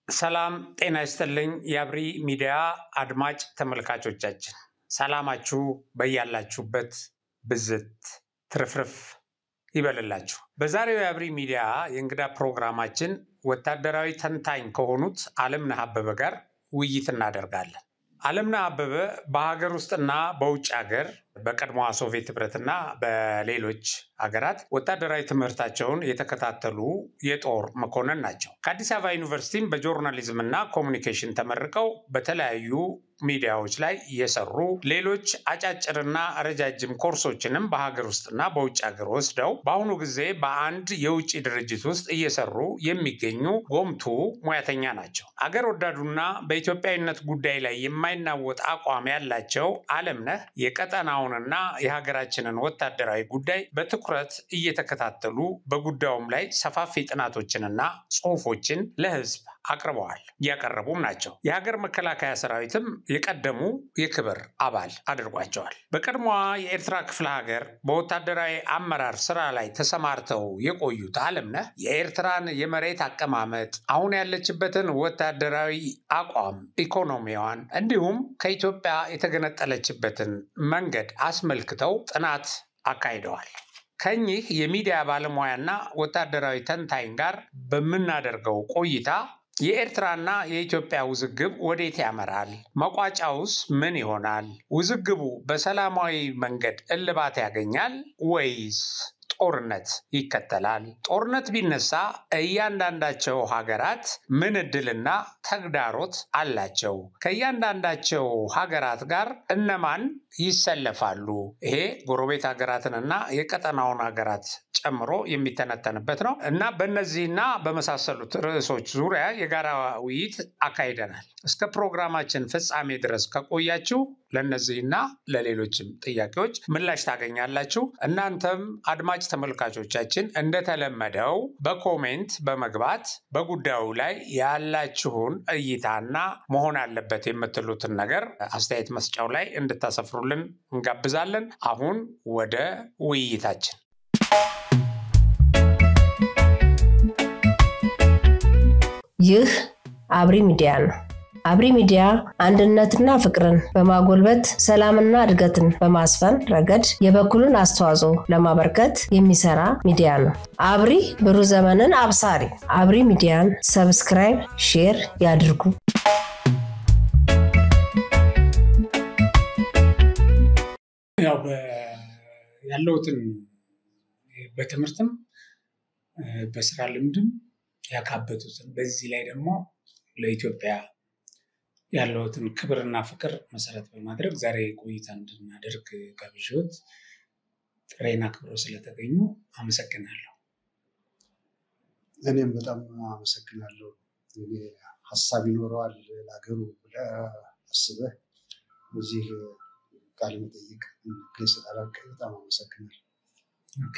ሰላም ጤና ይስጥልኝ የአብሪ ሚዲያ አድማጭ ተመልካቾቻችን ሰላማችሁ በያላችሁበት ብዝት ትርፍርፍ ይበልላችሁ። በዛሬው የአብሪ ሚዲያ የእንግዳ ፕሮግራማችን ወታደራዊ ተንታኝ ከሆኑት አለምነህ አበበ ጋር ውይይት እናደርጋለን። አለምነህ አበበ በሀገር ውስጥና በውጭ ሀገር በቀድሞ ሶቪየት ህብረትና በሌሎች ሀገራት ወታደራዊ ትምህርታቸውን የተከታተሉ የጦር መኮንን ናቸው። ከአዲስ አበባ ዩኒቨርሲቲም በጆርናሊዝም እና ኮሙኒኬሽን ተመርቀው በተለያዩ ሚዲያዎች ላይ የሰሩ ሌሎች አጫጭርና ረጃጅም ኮርሶችንም በሀገር ውስጥና በውጭ ሀገር ወስደው በአሁኑ ጊዜ በአንድ የውጭ ድርጅት ውስጥ እየሰሩ የሚገኙ ጎምቱ ሙያተኛ ናቸው። አገር ወዳዱና በኢትዮጵያዊነት ጉዳይ ላይ የማይናወጥ አቋም ያላቸው አለምነህ የቀጠናውንና የሀገራችንን ወታደራዊ ጉዳይ በትኩረት እየተከታተሉ በጉዳዩም ላይ ሰፋፊ ጥናቶችንና ጽሁፎችን ለህዝብ አቅርበዋል ያቀረቡም ናቸው። የሀገር መከላከያ ሰራዊትም የቀደሙ የክብር አባል አድርጓቸዋል። በቀድሞዋ የኤርትራ ክፍለ ሀገር በወታደራዊ አመራር ስራ ላይ ተሰማርተው የቆዩት አለምነህ የኤርትራን የመሬት አቀማመጥ፣ አሁን ያለችበትን ወታደራዊ አቋም፣ ኢኮኖሚዋን እንዲሁም ከኢትዮጵያ የተገነጠለችበትን መንገድ አስመልክተው ጥናት አካሂደዋል። ከኚህ የሚዲያ ባለሙያና ወታደራዊ ተንታኝ ጋር በምናደርገው ቆይታ የኤርትራና የኢትዮጵያ ውዝግብ ወዴት ያመራል? መቋጫውስ ምን ይሆናል? ውዝግቡ በሰላማዊ መንገድ እልባት ያገኛል ወይስ ጦርነት ይከተላል? ጦርነት ቢነሳ እያንዳንዳቸው ሀገራት ምን እድልና ተግዳሮት አላቸው? ከእያንዳንዳቸው ሀገራት ጋር እነማን ይሰለፋሉ? ይሄ ጎረቤት ሀገራትንና የቀጠናውን ሀገራት ጨምሮ የሚተነተንበት ነው እና በእነዚህና በመሳሰሉት ርዕሶች ዙሪያ የጋራ ውይይት አካሂደናል። እስከ ፕሮግራማችን ፍጻሜ ድረስ ከቆያችሁ ለእነዚህና ለሌሎችም ጥያቄዎች ምላሽ ታገኛላችሁ። እናንተም አድማጭ ተመልካቾቻችን እንደተለመደው በኮሜንት በመግባት በጉዳዩ ላይ ያላችሁን እይታና መሆን አለበት የምትሉትን ነገር አስተያየት መስጫው ላይ እንድታሰፍሩልን እንጋብዛለን። አሁን ወደ ውይይታችን። ይህ አብሪ ሚዲያ ነው። አብሪ ሚዲያ አንድነትና ፍቅርን በማጎልበት ሰላምና እድገትን በማስፈን ረገድ የበኩሉን አስተዋጽኦ ለማበርከት የሚሰራ ሚዲያ ነው። አብሪ ብሩህ ዘመንን አብሳሪ። አብሪ ሚዲያን ሰብስክራይብ፣ ሼር ያድርጉ። ያው ያለውትን በትምህርትም በስራ ልምድም ያካበቱትን በዚህ ላይ ደግሞ ለኢትዮጵያ ያለውትን ክብርና ፍቅር መሰረት በማድረግ ዛሬ ቆይታ እንድናደርግ ጋብዤዎት ጥሬና ክብሮ ስለተገኙ አመሰግናለሁ። እኔም በጣም አመሰግናለሁ። ሀሳብ ይኖረዋል ለሀገሩ ብለህ አስበህ እዚህ ቃል መጠይቅ ስለተላከ በጣም አመሰግናለሁ። ኦኬ፣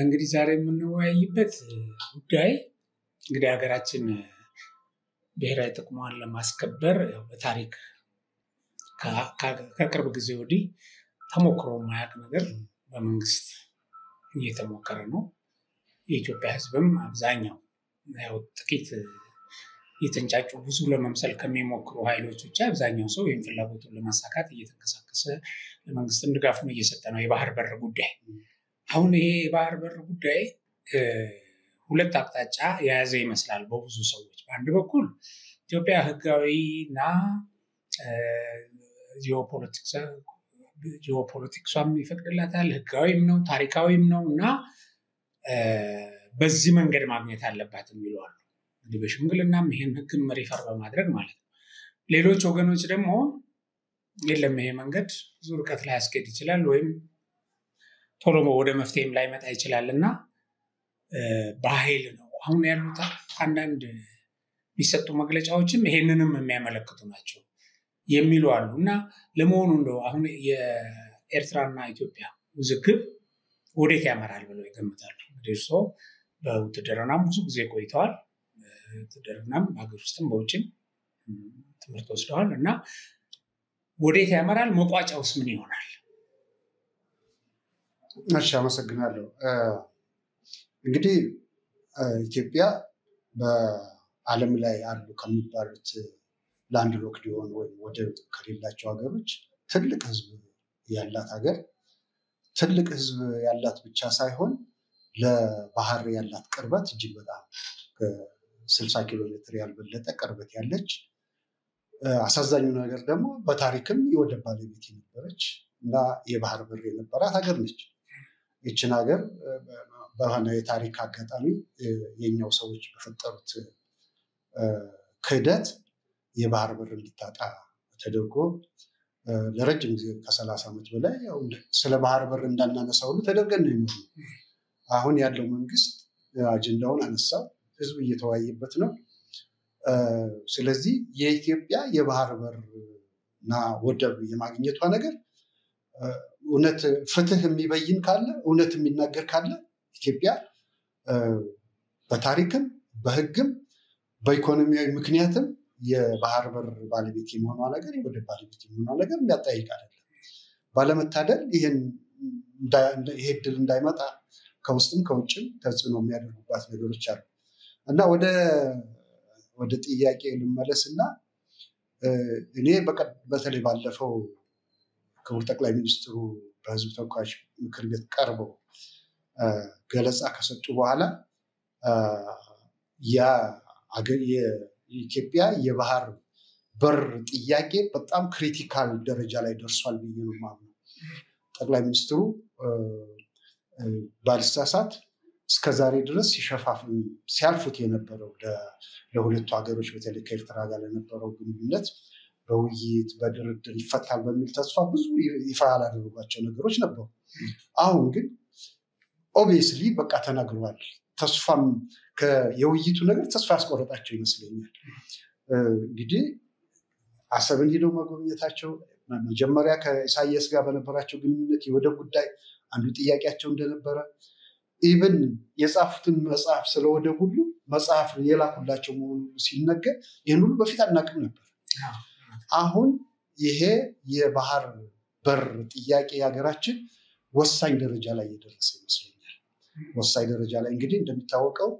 እንግዲህ ዛሬ የምንወያይበት ጉዳይ እንግዲህ ሀገራችን ብሔራዊ ጥቅሟን ለማስከበር በታሪክ ከቅርብ ጊዜ ወዲህ ተሞክሮ የማያውቅ ነገር በመንግስት እየተሞከረ ነው። የኢትዮጵያ ሕዝብም አብዛኛው ያው ጥቂት የተንጫጩ ብዙ ለመምሰል ከሚሞክሩ ኃይሎች ብቻ አብዛኛው ሰው ይህን ፍላጎቱን ለማሳካት እየተንቀሳቀሰ ለመንግስትም ድጋፉን እየሰጠ ነው። የባህር በር ጉዳይ አሁን ይሄ የባህር በር ጉዳይ ሁለት አቅጣጫ የያዘ ይመስላል በብዙ ሰዎች። በአንድ በኩል ኢትዮጵያ ህጋዊና ጂኦፖለቲክሷም ይፈቅድላታል፣ ህጋዊም ነው፣ ታሪካዊም ነው እና በዚህ መንገድ ማግኘት አለባት የሚሉ አሉ። እንግዲህ በሽምግልናም ይህን ህግም ሪፈር በማድረግ ማለት ነው። ሌሎች ወገኖች ደግሞ የለም ይሄ መንገድ ብዙ ርቀት ላይ ያስኬድ ይችላል ወይም ቶሎ ወደ መፍትሄም ላይ መጣ ይችላል እና በኃይል ነው አሁን ያሉት አንዳንድ የሚሰጡ መግለጫዎችም ይሄንንም የሚያመለክቱ ናቸው የሚሉ አሉ እና ለመሆኑ እንደው አሁን የኤርትራና ኢትዮጵያ ውዝግብ ወዴት ያመራል ብለው ይገምታሉ? እንግዲህ እርስዎ በውትድርናም ብዙ ጊዜ ቆይተዋል። ውትድርናም በሀገር ውስጥም በውጭም ትምህርት ወስደዋል እና ወዴት ያመራል? መቋጫውስ ምን ይሆናል? እሺ፣ አመሰግናለሁ። እንግዲህ ኢትዮጵያ ዓለም ላይ አሉ ከሚባሉት ላንድ ሎክድ የሆኑ ወይም ወደብ ከሌላቸው ሀገሮች ትልቅ ህዝብ ያላት ሀገር፣ ትልቅ ህዝብ ያላት ብቻ ሳይሆን ለባህር ያላት ቅርበት እጅግ በጣም ከ60 ኪሎ ሜትር ያልበለጠ ቅርበት ያለች፣ አሳዛኙ ነገር ደግሞ በታሪክም የወደብ ባለቤት የነበረች እና የባህር በር የነበራት ሀገር ነች። ይችን ሀገር በሆነ የታሪክ አጋጣሚ የኛው ሰዎች በፈጠሩት ክህደት የባህር በር እንዲታጣ ተደርጎ ለረጅም ጊዜ ከ30 ዓመት በላይ ስለ ባህር በር እንዳናነሳ ሁሉ ተደርገን ነው የሚሆነው። አሁን ያለው መንግስት አጀንዳውን አነሳው፣ ህዝብ እየተወያየበት ነው። ስለዚህ የኢትዮጵያ የባህር በር እና ወደብ የማግኘቷ ነገር እውነት ፍትህ የሚበይን ካለ፣ እውነት የሚናገር ካለ ኢትዮጵያ በታሪክም በህግም በኢኮኖሚያዊ ምክንያትም የባህር በር ባለቤት የመሆኗ ነገር፣ የወደብ ባለቤት የመሆኗ ነገር የሚያጠያይቅ አይደለም። ባለመታደል ይሄ እድል እንዳይመጣ ከውስጥም ከውጭም ተጽዕኖ የሚያደርጉባት ነገሮች አሉ እና ወደ ጥያቄ ልመለስና እኔ በተለይ ባለፈው ክቡር ጠቅላይ ሚኒስትሩ በህዝብ ተወካዮች ምክር ቤት ቀርበው ገለጻ ከሰጡ በኋላ የኢትዮጵያ የባህር በር ጥያቄ በጣም ክሪቲካል ደረጃ ላይ ደርሷል ብዬ ነው የማምነው። ጠቅላይ ሚኒስትሩ ባልሳሳት እስከዛሬ ድረስ ሲሸፋፍን ሲያልፉት የነበረው ለሁለቱ ሀገሮች በተለይ ከኤርትራ ጋር ለነበረው ግንኙነት በውይይት በድርድር ይፈታል በሚል ተስፋ ብዙ ይፋ ያላደረጓቸው ነገሮች ነበሩ። አሁን ግን ኦብቪየስሊ በቃ ተናግረዋል። ተስፋም የውይይቱ ነገር ተስፋ ያስቆረጣቸው ይመስለኛል። እንግዲህ አሰብን ሄደው መጎብኘታቸው፣ መጀመሪያ ከኢሳያስ ጋር በነበራቸው ግንኙነት የወደብ ጉዳይ አንዱ ጥያቄያቸው እንደነበረ፣ ኢቭን የጻፉትን መጽሐፍ ስለ ወደብ ሁሉ መጽሐፍ የላኩላቸው መሆኑ ሲነገር ይህን ሁሉ በፊት አናውቅም ነበር። አሁን ይሄ የባህር በር ጥያቄ የሀገራችን ወሳኝ ደረጃ ላይ የደረሰ ይመስለኛል። ወሳኝ ደረጃ ላይ እንግዲህ እንደሚታወቀው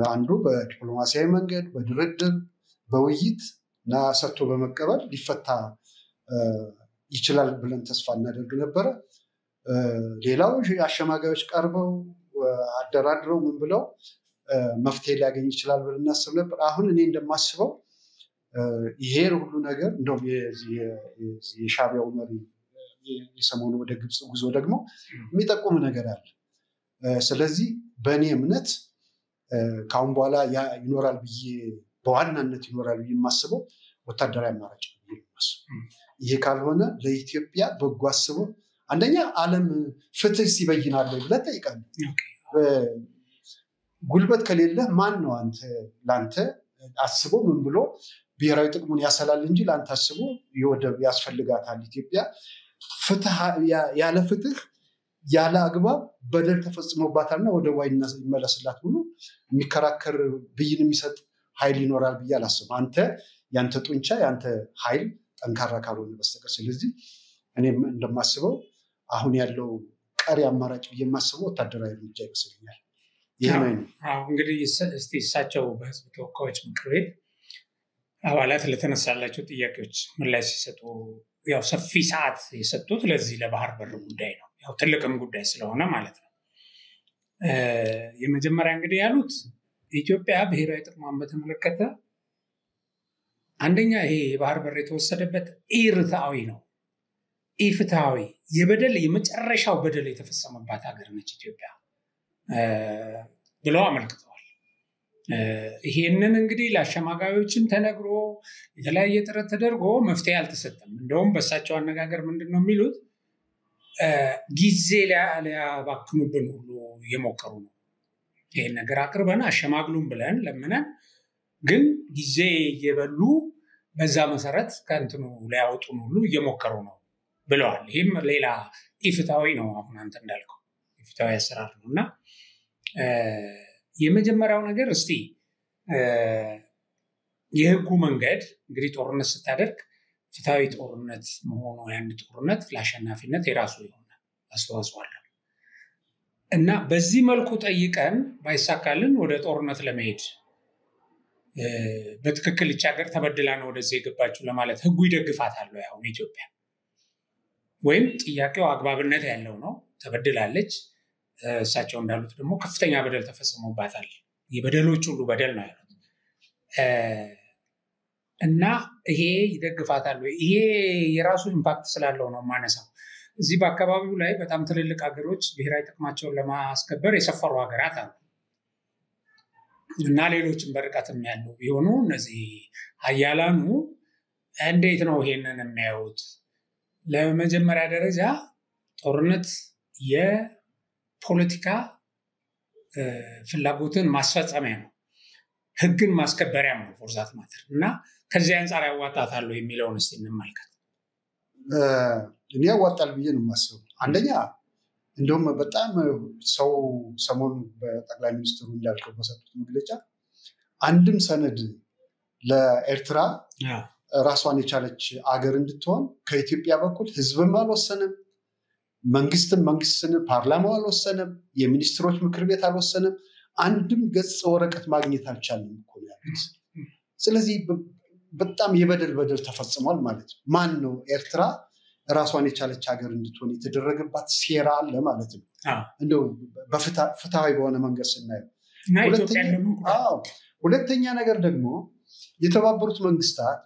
አንዱ በዲፕሎማሲያዊ መንገድ በድርድር በውይይት እና ሰጥቶ በመቀበል ሊፈታ ይችላል ብለን ተስፋ እናደርግ ነበረ። ሌላው አሸማጋዮች ቀርበው አደራድረው ምን ብለው መፍትሄ ሊያገኝ ይችላል ብለን እናስብ ነበር። አሁን እኔ እንደማስበው ይሄ ሁሉ ነገር እንደውም የሻዕቢያው መሪ የሰሞኑ ወደ ግብፅ ጉዞ ደግሞ የሚጠቁም ነገር አለ። ስለዚህ በእኔ እምነት ከአሁን በኋላ ይኖራል ብዬ በዋናነት ይኖራል ብዬ የማስበው ወታደራዊ አማራጭ ነው። ይሄ ካልሆነ ለኢትዮጵያ በጎ አስበው አንደኛ ዓለም ፍትህ ሲበይናል ብለህ ጠይቃለህ። ጉልበት ከሌለ ማን ነው ለአንተ አስቦ ምን ብሎ ብሔራዊ ጥቅሙን ያሰላል እንጂ ለአንተ አስቦ የወደብ ያስፈልጋታል ኢትዮጵያ ያለ ፍትህ ያለ አግባብ በደል ተፈጽሞባታልና ወደቧ ይመለስላት ብሎ የሚከራከር ብይን የሚሰጥ ኃይል ይኖራል ብዬ አላስብም። አንተ ያንተ ጡንቻ ያንተ ኃይል ጠንካራ ካልሆነ በስተቀር። ስለዚህ እኔም እንደማስበው አሁን ያለው ቀሪ አማራጭ ብዬ የማስበው ወታደራዊ እርምጃ ይመስለኛል። ይሄ ነው እንግዲህ እስቲ እሳቸው በህዝብ ተወካዮች ምክር ቤት አባላት ለተነሳላቸው ጥያቄዎች ምላሽ ሲሰጡ ያው ሰፊ ሰዓት የሰጡት ለዚህ ለባህር በር ጉዳይ ነው። ያው ትልቅም ጉዳይ ስለሆነ ማለት ነው። የመጀመሪያ እንግዲህ ያሉት ኢትዮጵያ ብሔራዊ ጥቅሟን በተመለከተ አንደኛ ይሄ የባህር በር የተወሰደበት ኢርትዓዊ ነው፣ ኢፍትሃዊ የበደል የመጨረሻው በደል የተፈጸመባት ሀገር ነች ኢትዮጵያ ብለው አመልክተዋል። ይሄንን እንግዲህ ለአሸማጋዮችም ተነግሮ የተለያየ ጥረት ተደርጎ መፍትሄ አልተሰጠም። እንደውም በእሳቸው አነጋገር ምንድነው የሚሉት ጊዜ ሊያባክኑብን ሁሉ እየሞከሩ ነው። ይሄን ነገር አቅርበን አሸማግሉን ብለን ለምነን ግን ጊዜ እየበሉ በዛ መሰረት ከእንትኑ ሊያወጡን ሁሉ እየሞከሩ ነው ብለዋል። ይህም ሌላ ኢፍትሃዊ ነው። አሁን አንተ እንዳልከው ኢፍትሃዊ አሰራር ነው እና የመጀመሪያው ነገር እስቲ የህጉ መንገድ እንግዲህ ጦርነት ስታደርግ ፍትሃዊ ጦርነት መሆኑ የአንድ ጦርነት ለአሸናፊነት የራሱ የሆነ አስተዋጽኦ አለው እና በዚህ መልኩ ጠይቀን ባይሳካልን ወደ ጦርነት ለመሄድ በትክክል እቺ ሀገር ተበድላ ነው ወደዚህ የገባችው ለማለት ህጉ ይደግፋታል ወይ? አሁን ኢትዮጵያ ወይም ጥያቄው አግባብነት ያለው ነው? ተበድላለች። እሳቸው እንዳሉት ደግሞ ከፍተኛ በደል ተፈጽሞባታል። የበደሎች ሁሉ በደል ነው ያሉት እና ይሄ ይደግፋታል ወይ? ይሄ የራሱ ኢምፓክት ስላለው ነው ማነሳው። እዚህ በአካባቢው ላይ በጣም ትልልቅ ሀገሮች ብሔራዊ ጥቅማቸውን ለማስከበር የሰፈሩ ሀገራት አሉ እና ሌሎችም በርቀትም ያሉ ቢሆኑ እነዚህ ሀያላኑ እንዴት ነው ይሄንን የሚያዩት? ለመጀመሪያ ደረጃ ጦርነት የፖለቲካ ፍላጎትን ማስፈጸሚያ ነው፣ ህግን ማስከበሪያም ነው ፎርዛት ማተር እና ከዚህ አንጻር ያዋጣታሉ የሚለውን እስቲ እንመልከት። እኔ ያዋጣል ብዬ ነው የማስበው። አንደኛ እንደውም በጣም ሰው ሰሞኑን በጠቅላይ ሚኒስትሩ እንዳልከው በሰጡት መግለጫ አንድም ሰነድ ለኤርትራ ራሷን የቻለች አገር እንድትሆን ከኢትዮጵያ በኩል ህዝብም አልወሰንም፣ መንግስትን ፓርላማው አልወሰንም፣ የሚኒስትሮች ምክር ቤት አልወሰንም። አንድም ገጽ ወረቀት ማግኘት አልቻለም እኮ ያሉት። ስለዚህ በጣም የበደል ተፈጽሟል ማለት ነው። ማን ነው ኤርትራ ራሷን የቻለች ሀገር እንድትሆን የተደረገባት ሴራ አለ ማለት ነው። እንደው በፍትሃዊ በሆነ መንገድ ስናየው። ሁለተኛ ነገር ደግሞ የተባበሩት መንግስታት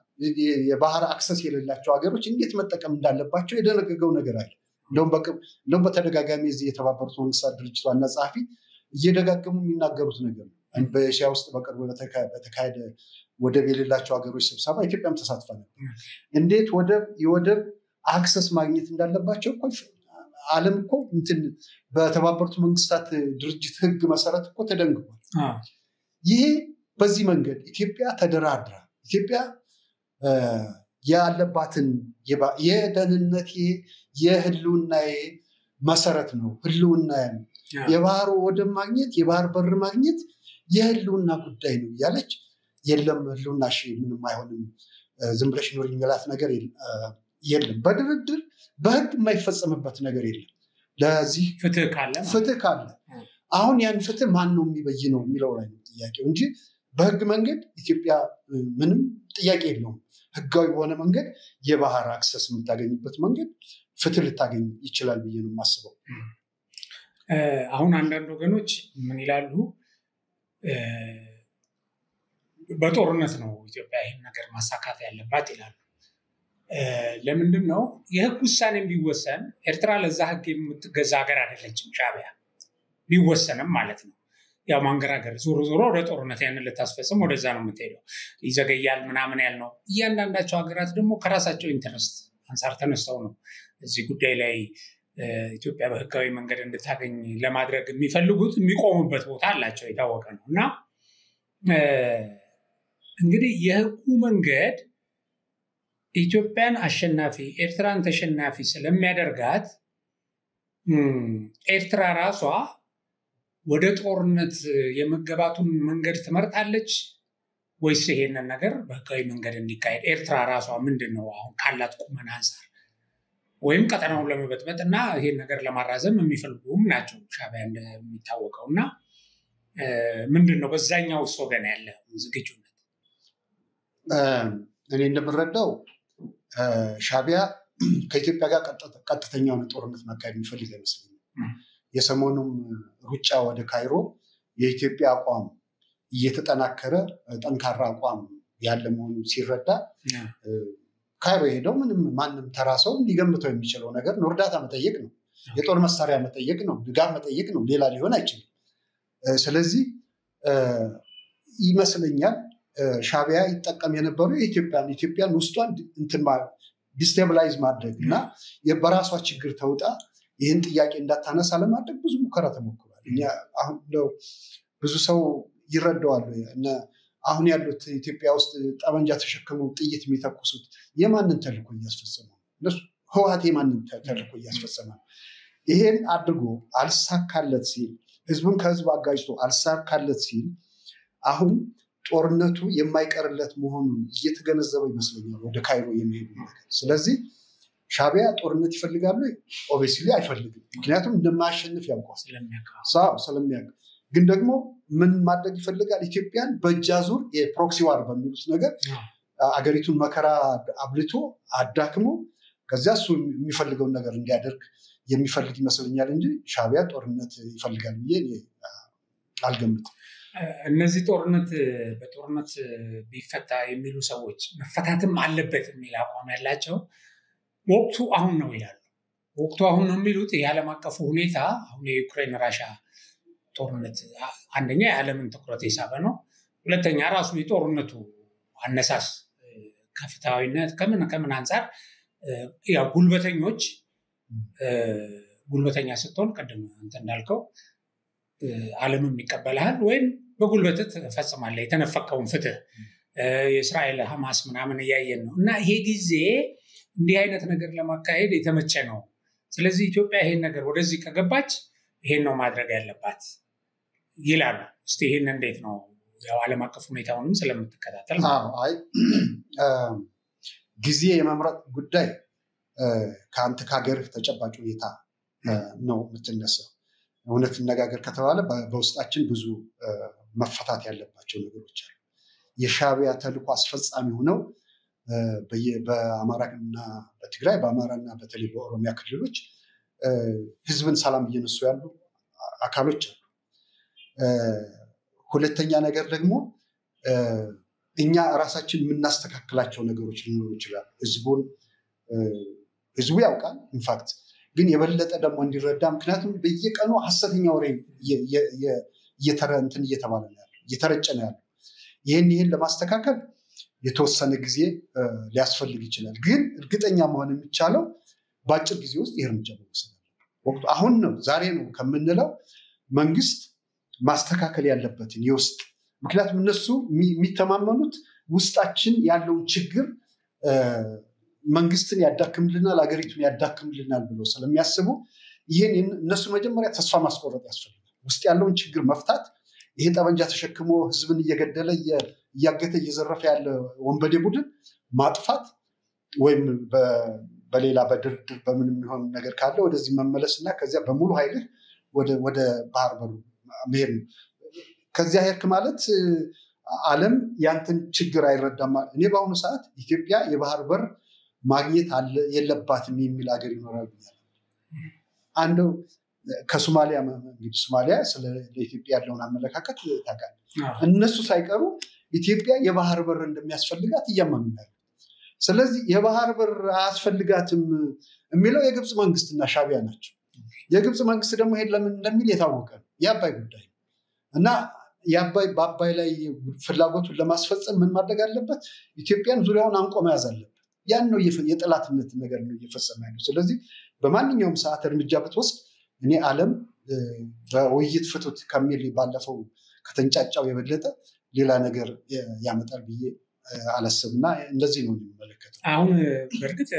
የባህር አክሰስ የሌላቸው ሀገሮች እንዴት መጠቀም እንዳለባቸው የደነገገው ነገር አለ። እንደውም በተደጋጋሚ እዚህ የተባበሩት መንግስታት ድርጅት ዋና ጸሐፊ እየደጋገሙ የሚናገሩት ነገር ነው። በኤሽያ ውስጥ በቅርቡ በተካሄደ ወደብ የሌላቸው ሀገሮች ስብሰባ ኢትዮጵያም ተሳትፋ ነበር። እንዴት የወደብ አክሰስ ማግኘት እንዳለባቸው ዓለም እኮ በተባበሩት መንግስታት ድርጅት ህግ መሰረት እኮ ተደንግጓል። ይሄ በዚህ መንገድ ኢትዮጵያ ተደራድራ ኢትዮጵያ ያለባትን የደህንነት የህልውናዬ መሰረት ነው፣ ህልውና የባህር ወደብ ማግኘት የባህር በር ማግኘት የህልውና ጉዳይ ነው እያለች የለም ህልውናሽ ምንም አይሆንም ዝም ብለሽ ኖር የሚላት ነገር የለም። በድርድር በህግ የማይፈጸምበት ነገር የለም። ለዚህ ፍትህ ካለ አሁን ያን ፍትህ ማን ነው የሚበይነው የሚለው ላይ ነው ጥያቄው እንጂ በህግ መንገድ ኢትዮጵያ ምንም ጥያቄ የለውም። ህጋዊ በሆነ መንገድ የባህር አክሰስ የምታገኝበት መንገድ ፍትህ ልታገኝ ይችላል ብዬ ነው የማስበው። አሁን አንዳንድ ወገኖች ምን ይላሉ? በጦርነት ነው ኢትዮጵያ ይህን ነገር ማሳካት ያለባት ይላሉ። ለምንድን ነው? የህግ ውሳኔ ቢወሰን ኤርትራ ለዛ ህግ የምትገዛ ሀገር አይደለችም። ሻዕቢያ ቢወሰንም ማለት ነው ያው ማንገራገር ዞሮ ወደ ጦርነት ያንን ልታስፈጽም ወደዛ ነው የምትሄደው። ይዘገያል ምናምን ያልነው እያንዳንዳቸው ሀገራት ደግሞ ከራሳቸው ኢንተረስት አንጻር ተነስተው ነው እዚህ ጉዳይ ላይ ኢትዮጵያ በህጋዊ መንገድ እንድታገኝ ለማድረግ የሚፈልጉት የሚቆሙበት ቦታ አላቸው፣ የታወቀ ነው። እና እንግዲህ የህጉ መንገድ ኢትዮጵያን አሸናፊ ኤርትራን ተሸናፊ ስለሚያደርጋት ኤርትራ ራሷ ወደ ጦርነት የመገባቱን መንገድ ትመርጣለች ወይስ ይሄንን ነገር በህጋዊ መንገድ እንዲካሄድ ኤርትራ ራሷ ምንድነው አሁን ካላት ቁመና አንፃር ወይም ቀጠናውን ለመበጥበጥ እና ይሄን ነገር ለማራዘም የሚፈልጉም ናቸው ሻዕቢያ እንደሚታወቀው። እና ምንድነው በዛኛው ወገን ያለ ዝግጁነት? እኔ እንደምረዳው ሻዕቢያ ከኢትዮጵያ ጋር ቀጥተኛውን ጦርነት ማካሄድ የሚፈልግ አይመስለኝም። የሰሞኑም ሩጫ ወደ ካይሮ የኢትዮጵያ አቋም እየተጠናከረ ጠንካራ አቋም ያለ መሆኑን ሲረዳ ካይሮ ሄደው ማንም ተራ ሰው ሊገምተው የሚችለው ነገር ነው። እርዳታ መጠየቅ ነው፣ የጦር መሳሪያ መጠየቅ ነው፣ ድጋፍ መጠየቅ ነው። ሌላ ሊሆን አይችልም። ስለዚህ ይመስለኛል ሻዕቢያ ይጠቀም የነበረው ኢትዮጵያን ውስጧን ዲስቴብላይዝ ማድረግ እና በራሷ ችግር ተውጣ ይህን ጥያቄ እንዳታነሳ ለማድረግ ብዙ ሙከራ ተሞክሯል። አሁን ብዙ ሰው ይረዳዋል። አሁን ያሉት ኢትዮጵያ ውስጥ ጠመንጃ ተሸክመው ጥይት የሚተኩሱት የማንን ተልዕኮ እያስፈጸሙ ነው? ህወሓት የማንን ተልዕኮ እያስፈጸመ ነው? ይሄን አድርጎ አልሳካለት ሲል ህዝቡን ከህዝብ አጋጭቶ አልሳካለት ሲል አሁን ጦርነቱ የማይቀርለት መሆኑን እየተገነዘበው ይመስለኛል ወደ ካይሮ የሚሄዱ ነገር። ስለዚህ ሻዕቢያ ጦርነት ይፈልጋሉ? ኦብቪየስሊ አይፈልግም። ምክንያቱም እንደማያሸንፍ ያውቀዋል ስለሚያውቅ። ግን ደግሞ ምን ማድረግ ይፈልጋል? ኢትዮጵያን በእጅ አዙር የፕሮክሲ ዋር በሚሉት ነገር አገሪቱን መከራ አብልቶ አዳክሞ ከዚያ እሱ የሚፈልገውን ነገር እንዲያደርግ የሚፈልግ ይመስለኛል እንጂ ሻዕቢያ ጦርነት ይፈልጋል ብዬ አልገምትም። እነዚህ በጦርነት ቢፈታ የሚሉ ሰዎች መፈታትም አለበት የሚል አቋም ያላቸው ወቅቱ አሁን ነው ይላሉ። ወቅቱ አሁን ነው የሚሉት የዓለም አቀፉ ሁኔታ አሁን የዩክሬን ራሻ ጦርነት አንደኛ የዓለምን ትኩረት የሳበ ነው። ሁለተኛ ራሱ የጦርነቱ አነሳስ ከፍትሃዊነት ከምን አንጻር ያው ጉልበተኛ ስትሆን ቀደም አንተ እንዳልከው ዓለምም ይቀበልሃል ወይም በጉልበት ትፈጽማለህ የተነፈቀውን ፍትህ የእስራኤል ሐማስ ምናምን እያየን ነው። እና ይሄ ጊዜ እንዲህ አይነት ነገር ለማካሄድ የተመቸ ነው። ስለዚህ ኢትዮጵያ ይሄን ነገር ወደዚህ ከገባች ይሄን ነው ማድረግ ያለባት ይላሉ። እስቲ ይሄን እንዴት ነው ያው ዓለም አቀፍ ሁኔታውንም ስለምትከታተል ጊዜ የመምረጥ ጉዳይ ከአንተ ከሀገርህ ተጨባጭ ሁኔታ ነው የምትነሳው። እውነት ነጋገር ከተባለ በውስጣችን ብዙ መፈታት ያለባቸው ነገሮች አሉ። የሻዕቢያ ተልዕኮ አስፈጻሚ ሆነው በአማራና በትግራይ በአማራና በተለይ በኦሮሚያ ክልሎች ህዝብን ሰላም እየነሱ ያሉ አካሎች አሉ። ሁለተኛ ነገር ደግሞ እኛ ራሳችን የምናስተካክላቸው ነገሮች ሊኖሩ ይችላሉ። ህዝቡ ያውቃል ኢንፋክት ግን የበለጠ ደግሞ እንዲረዳ ምክንያቱም በየቀኑ ሐሰተኛ ወሬ እየተባለ ነው ያለው እየተረጨ ነው ያለው። ይህን ለማስተካከል የተወሰነ ጊዜ ሊያስፈልግ ይችላል። ግን እርግጠኛ መሆን የሚቻለው በአጭር ጊዜ ውስጥ ይህ እርምጃ መወሰድ ወቅቱ አሁን ነው ዛሬ ነው ከምንለው መንግስት ማስተካከል ያለበትን የውስጥ ምክንያቱም እነሱ የሚተማመኑት ውስጣችን ያለውን ችግር መንግስትን ያዳክምልናል አገሪቱን ያዳክምልናል ብሎ ስለሚያስቡ ይህን እነሱ መጀመሪያ ተስፋ ማስቆረጥ ያስፈልጋል። ውስጥ ያለውን ችግር መፍታት ይሄ ጠመንጃ ተሸክሞ ህዝብን እየገደለ እያገተ እየዘረፈ ያለ ወንበዴ ቡድን ማጥፋት ወይም በሌላ በድርድር በምን የሚሆን ነገር ካለ ወደዚህ መመለስና ከዚያ በሙሉ ኃይልህ ወደ ባህር በሩ መሄድ ነው። ከዚያ ሄድክ ማለት ዓለም ያንተን ችግር አይረዳም። እኔ በአሁኑ ሰዓት ኢትዮጵያ የባህር በር ማግኘት የለባትም የሚል ሀገር ይኖራል ብያለሁ። አንዱ ከሶማሊያ እንግዲህ ሶማሊያ ለኢትዮጵያ ያለውን አመለካከት ታውቃለህ። እነሱ ሳይቀሩ ኢትዮጵያ የባህር በር እንደሚያስፈልጋት እያመኑ ነው። ስለዚህ የባህር በር አያስፈልጋትም የሚለው የግብፅ መንግስትና ሻዕቢያ ናቸው። የግብፅ መንግስት ደግሞ ይሄን ለምን እንደሚል የታወቀ ነው። የአባይ ጉዳይ እና በአባይ ላይ ፍላጎቱን ለማስፈጸም ምን ማድረግ አለበት? ኢትዮጵያን ዙሪያውን አንቆ መያዝ አለበት። ያን ነው የጠላትነት ነገር ነው እየፈጸመ ያለው። ስለዚህ በማንኛውም ሰዓት እርምጃ ብትወስድ እኔ ዓለም በውይይት ፍቱት ከሚል ባለፈው ከተንጫጫው የበለጠ ሌላ ነገር ያመጣል ብዬ አላስብና እንደዚህ ነው የሚመለከተው። አሁን በእርግጥ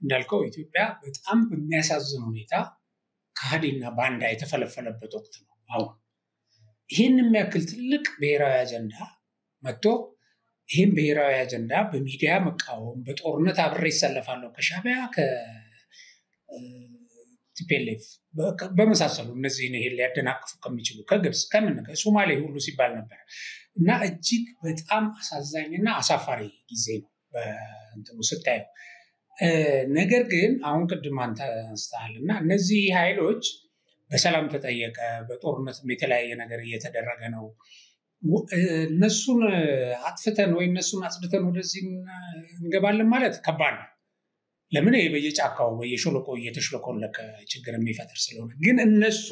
እንዳልከው ኢትዮጵያ በጣም በሚያሳዝን ሁኔታ ከሃዲና ባንዳ የተፈለፈለበት ወቅት ነው። አሁን ይህን የሚያክል ትልቅ ብሔራዊ አጀንዳ መጥቶ ይህን ብሔራዊ አጀንዳ በሚዲያ መቃወም በጦርነት አብሬ ይሰለፋለሁ ከሻዕቢያ ከቲፒኤልኤፍ በመሳሰሉ እነዚህን ይሄን ሊያደናቅፉ ከሚችሉ ከግብፅ ከሶማሌ ሁሉ ሲባል ነበር እና እጅግ በጣም አሳዛኝና አሳፋሪ ጊዜ ነው በእንትኑ ስታየው። ነገር ግን አሁን ቅድም አንተ አንስተሃል እና እነዚህ ኃይሎች በሰላም ተጠየቀ በጦርነትም የተለያየ ነገር እየተደረገ ነው። እነሱን አጥፍተን ወይ እነሱን አጽድተን ወደዚህ እንገባለን ማለት ከባድ ነው። ለምን በየጫካው በየሾለቆ እየተሽለኮለከ ችግር የሚፈጥር ስለሆነ። ግን እነሱ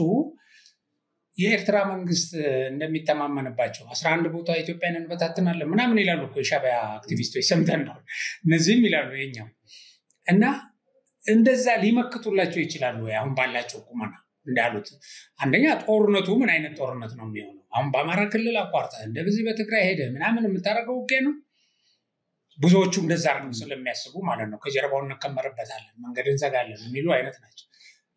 የኤርትራ መንግስት እንደሚተማመንባቸው 11 ቦታ ኢትዮጵያን እንበታትናለን ምናምን ይላሉ እኮ የሻዕቢያ አክቲቪስቶች ሰምተን ነው። እነዚህም ይላሉ የኛው እና እንደዛ ሊመክቱላቸው ይችላሉ። አሁን ባላቸው ቁመና እንዳሉት አንደኛ ጦርነቱ ምን አይነት ጦርነት ነው የሚሆነው? አሁን በአማራ ክልል አቋርጠህ እንደዚህ በትግራይ ሄደ ምናምን የምታደርገው ውጊያ ነው። ብዙዎቹ እንደዛ አድርገው ስለሚያስቡ ማለት ነው። ከጀርባው እንከመርበታለን መንገድ እንዘጋለን የሚሉ አይነት ናቸው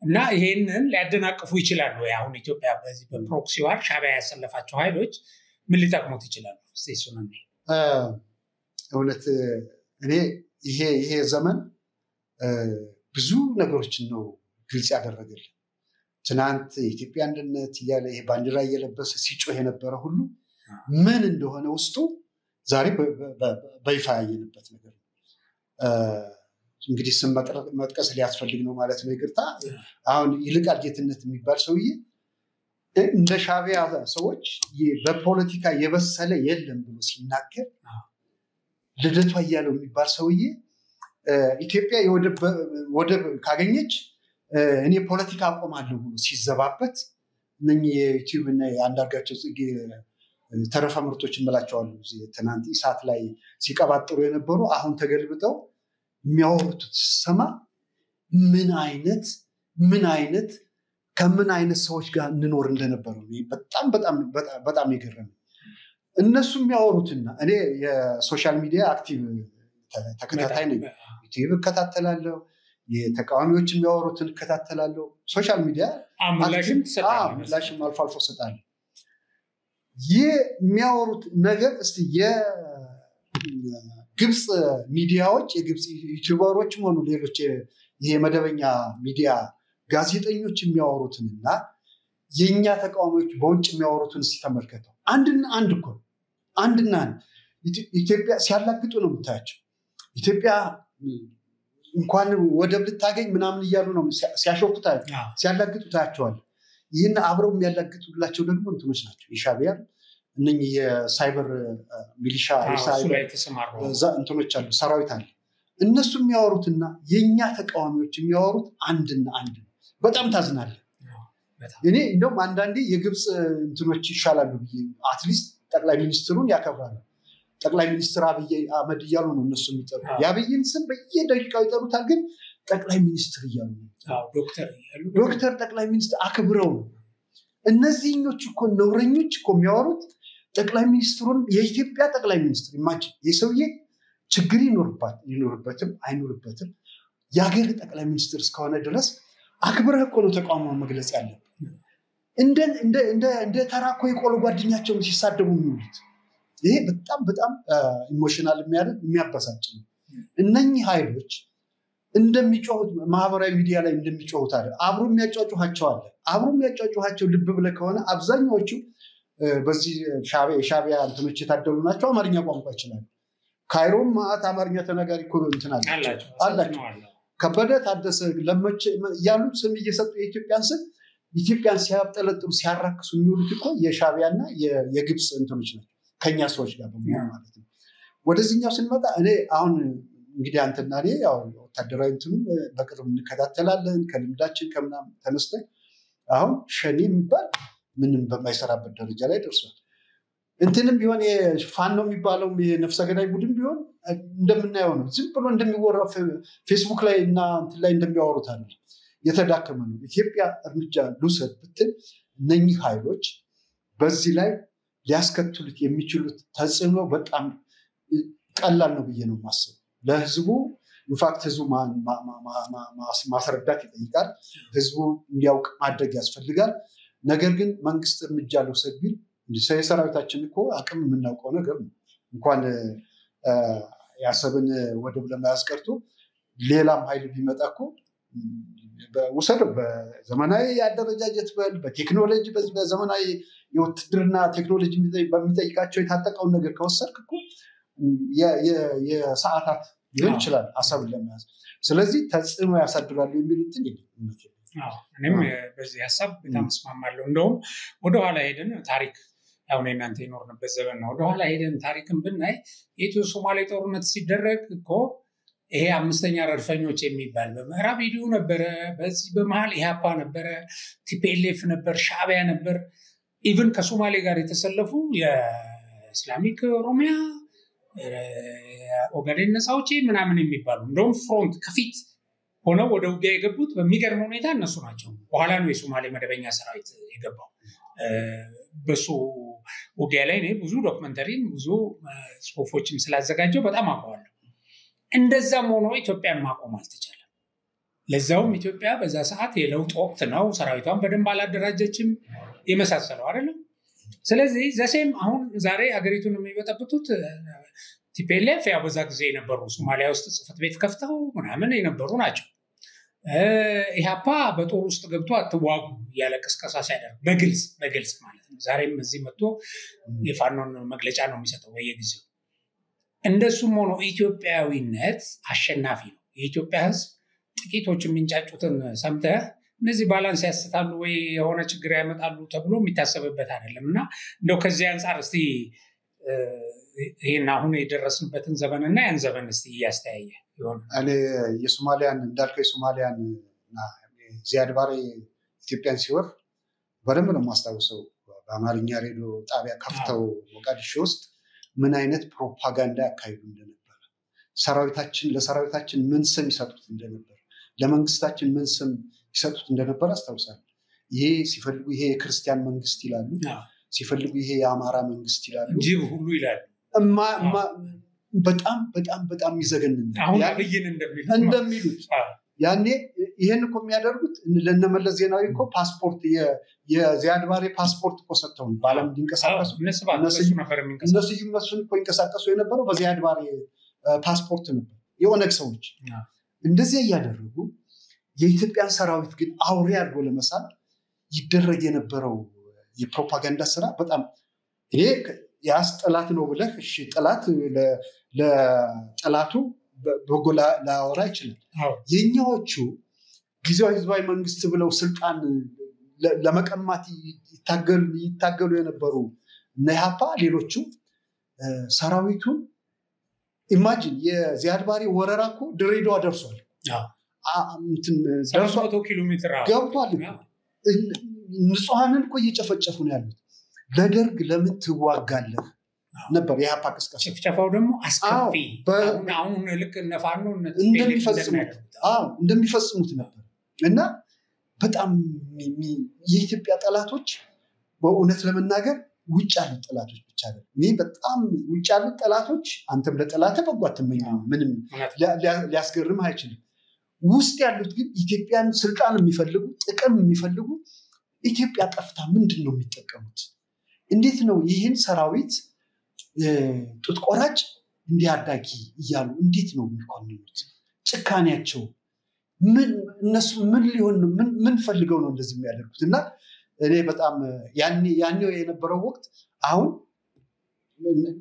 እና ይሄንን ሊያደናቅፉ ይችላሉ። አሁን ኢትዮጵያ በዚህ በፕሮክሲ ዋር ሻዕቢያ ያሰለፋቸው ኃይሎች ምን ሊጠቅሙት ይችላሉ? እስቲ እሱን እንዴ እውነት እኔ ይሄ ዘመን ብዙ ነገሮችን ነው ግልጽ ያደረገልን። ትናንት የኢትዮጵያ አንድነት እያለ ይሄ ባንዲራ እየለበሰ ሲጮህ የነበረ ሁሉ ምን እንደሆነ ውስጡ ዛሬ በይፋ ያየንበት ነገር ነው። እንግዲህ ስም መጥቀስ ሊያስፈልግ ነው ማለት ነው። ይቅርታ። አሁን ይልቃል ጌትነት የሚባል ሰውዬ እንደ ሻዕቢያ ሰዎች በፖለቲካ የበሰለ የለም ብሎ ሲናገር፣ ልደቱ አያሌው የሚባል ሰውዬ ኢትዮጵያ ወደብ ካገኘች እኔ ፖለቲካ አቆማለሁ ብሎ ሲዘባበት እነኚህ የዩቲዩብ እና የአንዳርጋቸው ጽጌ ተረፈ ምርቶች እንላቸዋለሁ ትናንት ኢሳት ላይ ሲቀባጥሩ የነበሩ አሁን ተገልብጠው የሚያወሩት ሲሰማ ምን አይነት ከምን አይነት ሰዎች ጋር እንኖር እንደነበረው በጣም በጣም በጣም ይገርም። እነሱ የሚያወሩትና እኔ የሶሻል ሚዲያ አክቲቭ ተከታታይ ነኝ። ዩቲዩብ እከታተላለሁ፣ የተቃዋሚዎች የሚያወሩትን እከታተላለሁ። ሶሻል ሚዲያ ምላሽም አልፎ አልፎ እሰጣለሁ። የሚያወሩት ነገር እስቲ የግብፅ ሚዲያዎች የግብፅ ዩቲዩበሮችም ሆኑ ሌሎች የመደበኛ ሚዲያ ጋዜጠኞች የሚያወሩትንና የኛ ተቃዋሚዎች በውጭ የሚያወሩትን እስቲ ተመልከተው። አንድና አንድ ኢትዮጵያ ሲያላግጡ ነው የምታያቸው። ኢትዮጵያ እንኳን ወደብ ልታገኝ ምናምን እያሉ ነው ሲያሾኩታ ሲያላግጡ ታያቸዋል። ይህን አብረው የሚያላግጡላቸው ደግሞ እንትኖች ናቸው። የሻዕቢያ እነኚህ የሳይበር ሚሊሻ እንትኖች አሉ፣ ሰራዊት አለ። እነሱ የሚያወሩትና የኛ ተቃዋሚዎች የሚያወሩት አንድና አንድ ነው። በጣም ታዝናለህ። እኔ እንደውም አንዳንዴ የግብፅ እንትኖች ይሻላሉ ብዬ አትሊስት ጠቅላይ ሚኒስትሩን ያከብራሉ። ጠቅላይ ሚኒስትር አብይ አህመድ እያሉ ነው እነሱ የሚጠሩ። የአብይን ስም በየደቂቃው ይጠሩታል፣ ግን ጠቅላይ ሚኒስትር እያሉ ነው። ዶክተር ጠቅላይ ሚኒስትር አክብረው ነው። እነዚህኞች እኮ ነውረኞች እኮ የሚያወሩት ጠቅላይ ሚኒስትሩን የኢትዮጵያ ጠቅላይ ሚኒስትር ኢማጂን። የሰውዬ ችግር ይኖርበትም አይኖርበትም የሀገር ጠቅላይ ሚኒስትር እስከሆነ ድረስ አክብረህ እኮ ነው ተቃውሞ መግለጽ ያለብህ። እንደ ተራ እኮ የቆሎ ጓደኛቸውን ሲሳደቡ የሚውሉት ይሄ በጣም በጣም ኢሞሽናል የሚያደርግ የሚያበሳጭ ነው። እነኚህ ኃይሎች እንደሚጮሁት ማህበራዊ ሚዲያ ላይ እንደሚጮሁት አለ አብሮ የሚያጫጩሃቸው ልብ ብለህ ከሆነ አብዛኛዎቹ በዚህ ሻዕቢያ እንትኖች የታደሉ ናቸው። አማርኛ ቋንቋ ይችላሉ። ካይሮም ማአት አማርኛ ተናጋሪ እኮ እንትን አላቸው። ከበደ ታደሰ ለመቼ ያሉት ስም እየሰጡ ኢትዮጵያን ሲያብጠለጥሉ ሲያራክሱ የሚውሉት እኮ የሻዕቢያና የግብፅ እንትኖች ናቸው። ከኛ ሰዎች ጋር በመሆን ማለት ነው። ወደዚህኛው ስንመጣ እኔ አሁን እንግዲህ አንተና እኔ ያው ወታደራዊ እንትኑ በቅርብ እንከታተላለን ከልምዳችን ከምናምን ተነስተን አሁን ሸኔ የሚባል ምንም በማይሰራበት ደረጃ ላይ ደርሷል። እንትንም ቢሆን ፋኖ የሚባለው የነፍሰ ገዳይ ቡድን ቢሆን እንደምናየው ነው። ዝም ብሎ እንደሚወራው ፌስቡክ ላይ እና እንትን ላይ እንደሚያወሩት አለ የተዳከመ ነው። ኢትዮጵያ እርምጃ ልውሰድ ብትል እነኚህ ኃይሎች በዚህ ላይ ሊያስከትሉት የሚችሉት ተጽዕኖ በጣም ቀላል ነው ብዬ ነው የማስበው። ለህዝቡ ኢንፋክት ህዝቡ ማስረዳት ይጠይቃል። ህዝቡ እንዲያውቅ ማድረግ ያስፈልጋል። ነገር ግን መንግስት እርምጃ ልውሰድ ቢል የሰራዊታችን እኮ አቅም የምናውቀው ነገር ነው። እንኳን የአሰብን ወደብ ለመያዝ ቀርቶ ሌላም ኃይል ቢመጣ እኮ ውሰደው። በዘመናዊ የአደረጃጀት በቴክኖሎጂ በዘመናዊ የውትድርና ቴክኖሎጂ በሚጠይቃቸው የታጠቀውን ነገር ከወሰድክ እኮ የሰዓታት ሊሆን ይችላል አሰብን ለመያዝ። ስለዚህ ተጽዕኖ ያሳድራሉ የሚሉትን እኔም በዚህ ሀሳብ በጣም እስማማለሁ። እንደውም ወደኋላ ሄደን ታሪክ አሁን እናንተ የኖርንበት ዘመን ነው። ወደኋላ ሄደን ታሪክን ብናይ የኢትዮ ሶማሌ ጦርነት ሲደረግ እኮ ይሄ አምስተኛ ረድፈኞች የሚባል በምዕራብ ሄዱ ነበረ። በዚህ በመሀል ኢህአፓ ነበረ፣ ቲፒኤልኤፍ ነበር፣ ሻዕቢያ ነበር። ኢቭን ከሶማሌ ጋር የተሰለፉ የእስላሚክ ኦሮሚያ ኦጋዴን ነፃ አውጪ ምናምን የሚባሉ እንደውም ፍሮንት ከፊት ሆነው ወደ ውጊያ የገቡት በሚገርም ሁኔታ እነሱ ናቸው። በኋላ ነው የሶማሌ መደበኛ ሰራዊት የገባው። በሱ ውጊያ ላይ እኔ ብዙ ዶክመንተሪም ብዙ ጽሁፎችም ስላዘጋጀው በጣም አውቀዋለሁ። እንደዛም ሆኖ ኢትዮጵያን ማቆም አልተቻለም። ለዛውም ኢትዮጵያ በዛ ሰዓት የለውጥ ወቅት ነው። ሰራዊቷን በደንብ አላደራጀችም የመሳሰለው አይደለም። ስለዚህ ዘሴም አሁን ዛሬ ሀገሪቱን የሚበጠብጡት ቲፒኤልኤፍ ያው በዛ ጊዜ የነበሩ ሶማሊያ ውስጥ ጽሕፈት ቤት ከፍተው ምናምን የነበሩ ናቸው። ኢህአፓ በጦር ውስጥ ገብቶ አትዋጉ ያለ ቅስቀሳ ሲያደርግ በግልጽ ማለት ነው። ዛሬም እዚህ መጥቶ የፋኖን መግለጫ ነው የሚሰጠው በየጊዜው። እንደሱም ሆኖ ኢትዮጵያዊነት አሸናፊ ነው። የኢትዮጵያ ሕዝብ ጥቂቶች የሚንጫጩትን ሰምተህ እነዚህ ባላንስ ያስታሉ ወይ የሆነ ችግር ያመጣሉ ተብሎ የሚታሰብበት አይደለም እና እንደው ከዚህ አንጻር እስቲ ይሄን አሁን የደረስንበትን ዘመንና ያን ዘመን እስቲ እያስተያየ ይሆን። እኔ የሶማሊያን እንዳልከው የሶማሊያን ዚያድ ባሬ ኢትዮጵያን ሲወር በደንብ ነው የማስታውሰው። በአማርኛ ሬዲዮ ጣቢያ ከፍተው ሞቃዲሾ ውስጥ ምን አይነት ፕሮፓጋንዳ ያካሂዱ እንደነበር፣ ለሰራዊታችን ምን ስም ይሰጡት እንደነበር፣ ለመንግስታችን ምን ስም ይሰጡት እንደነበር አስታውሳለሁ። ይሄ ሲፈልጉ ይሄ የክርስቲያን መንግስት ይላሉ፣ ሲፈልጉ ይሄ የአማራ መንግስት ይላሉ፣ ጅብ ሁሉ ይላሉ። በጣም ይዘገንን አሁን አብይን እንደሚሉት ያኔ ይሄን እኮ የሚያደርጉት ለነመለስ ዜናዊ እኮ ፓስፖርት የዚያድ ባሬ ፓስፖርት እኮ ሰጥተው በዓለም እንዲንቀሳቀሱ እነሱ መስፍን እኮ ይንቀሳቀሱ የነበረው በዚያድ ባሬ ፓስፖርት ነበር። የኦነግ ሰዎች እንደዚያ እያደረጉ የኢትዮጵያን ሰራዊት ግን አውሬ አድርጎ ለመሳል ይደረግ የነበረው የፕሮፓጋንዳ ስራ በጣም ይሄ ያስ ጠላት ነው ብለህ እሺ ጠላት ለጠላቱ በጎ ላወራ ይችላል። የኛዎቹ ጊዜያዊ ህዝባዊ መንግስት ብለው ስልጣን ለመቀማት ይታገሉ የነበሩ ነሃፓ ሌሎቹ ሰራዊቱን ኢማጂን የዚያድ ባሬ ወረራ እኮ ድሬዳዋ ደርሷል። ደርሷል 100 ኪሎ ሜትር ገብቷል። ንጹሃንን እኮ እየጨፈጨፉ ነው ያሉት። ለደርግ ለምን ትዋጋለህ ነበር የኢህአፓ ቅስቀሳ። ጭፍጨፋው ደግሞ አስከፊ አሁን ልክ ነፋኖ እንደሚፈጽሙት ነበር እና በጣም የኢትዮጵያ ጠላቶች በእውነት ለመናገር ውጭ ያሉት ጠላቶች ብቻ አይደለም። እኔ በጣም ውጭ ያሉት ጠላቶች አንተም ለጠላት በጎ አትመኝ፣ ምንም ሊያስገርም አይችልም። ውስጥ ያሉት ግን ኢትዮጵያን ስልጣን የሚፈልጉ ጥቅም የሚፈልጉ ኢትዮጵያ ጠፍታ ምንድን ነው የሚጠቀሙት? እንዴት ነው ይህን ሰራዊት ጡት ቆራጭ እንዲያዳጊ እያሉ እንዴት ነው የሚኮንኑት? ጭካኔያቸው እነሱ ምን ሊሆን ምን ፈልገው ነው እንደዚህ የሚያደርጉት? እና እኔ በጣም ያኔው የነበረው ወቅት አሁን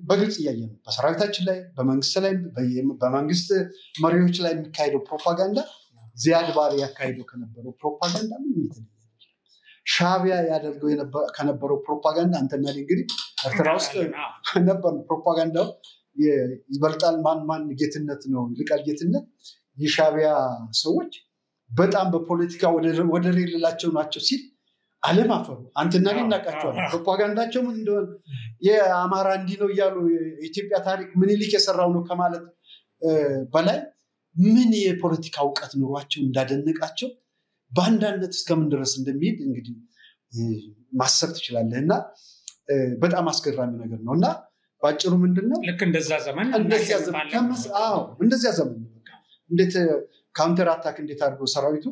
በግልጽ እያየ ነው። በሰራዊታችን ላይ በመንግስት መሪዎች ላይ የሚካሄደው ፕሮፓጋንዳ ዚያድ ባሬ ያካሄደው ከነበረው ፕሮፓጋንዳ ምን የተለየ ሻዕቢያ ያደርገው ከነበረው ፕሮፓጋንዳ አንተና እንግዲህ ኤርትራ ውስጥ ነበር ፕሮፓጋንዳው ይበልጣል ማን ጌትነት ነው ይልቃል ጌትነት። የሻዕቢያ ሰዎች በጣም በፖለቲካ ወደ ሌላቸው ናቸው ሲል ዓለም አፈሩ። አንተና እናቃቸዋለን ፕሮፓጋንዳቸው ምን እንደሆነ የአማራ እንዲህ ነው እያሉ የኢትዮጵያ ታሪክ ምኒልክ የሰራው ነው ከማለት በላይ ምን የፖለቲካ እውቀት ኑሯቸው እንዳደነቃቸው በአንዳነት እስከምን ድረስ እንደሚሄድ እንግዲህ ማሰብ ትችላለህ። እና በጣም አስገራሚ ነገር ነው። እና ባጭሩ ምንድነው ልክ እንደዛ ዘመን እንደዚያ ዘመን እንዴት ካውንተር አታክ እንዴት አድርጎ ሰራዊቱ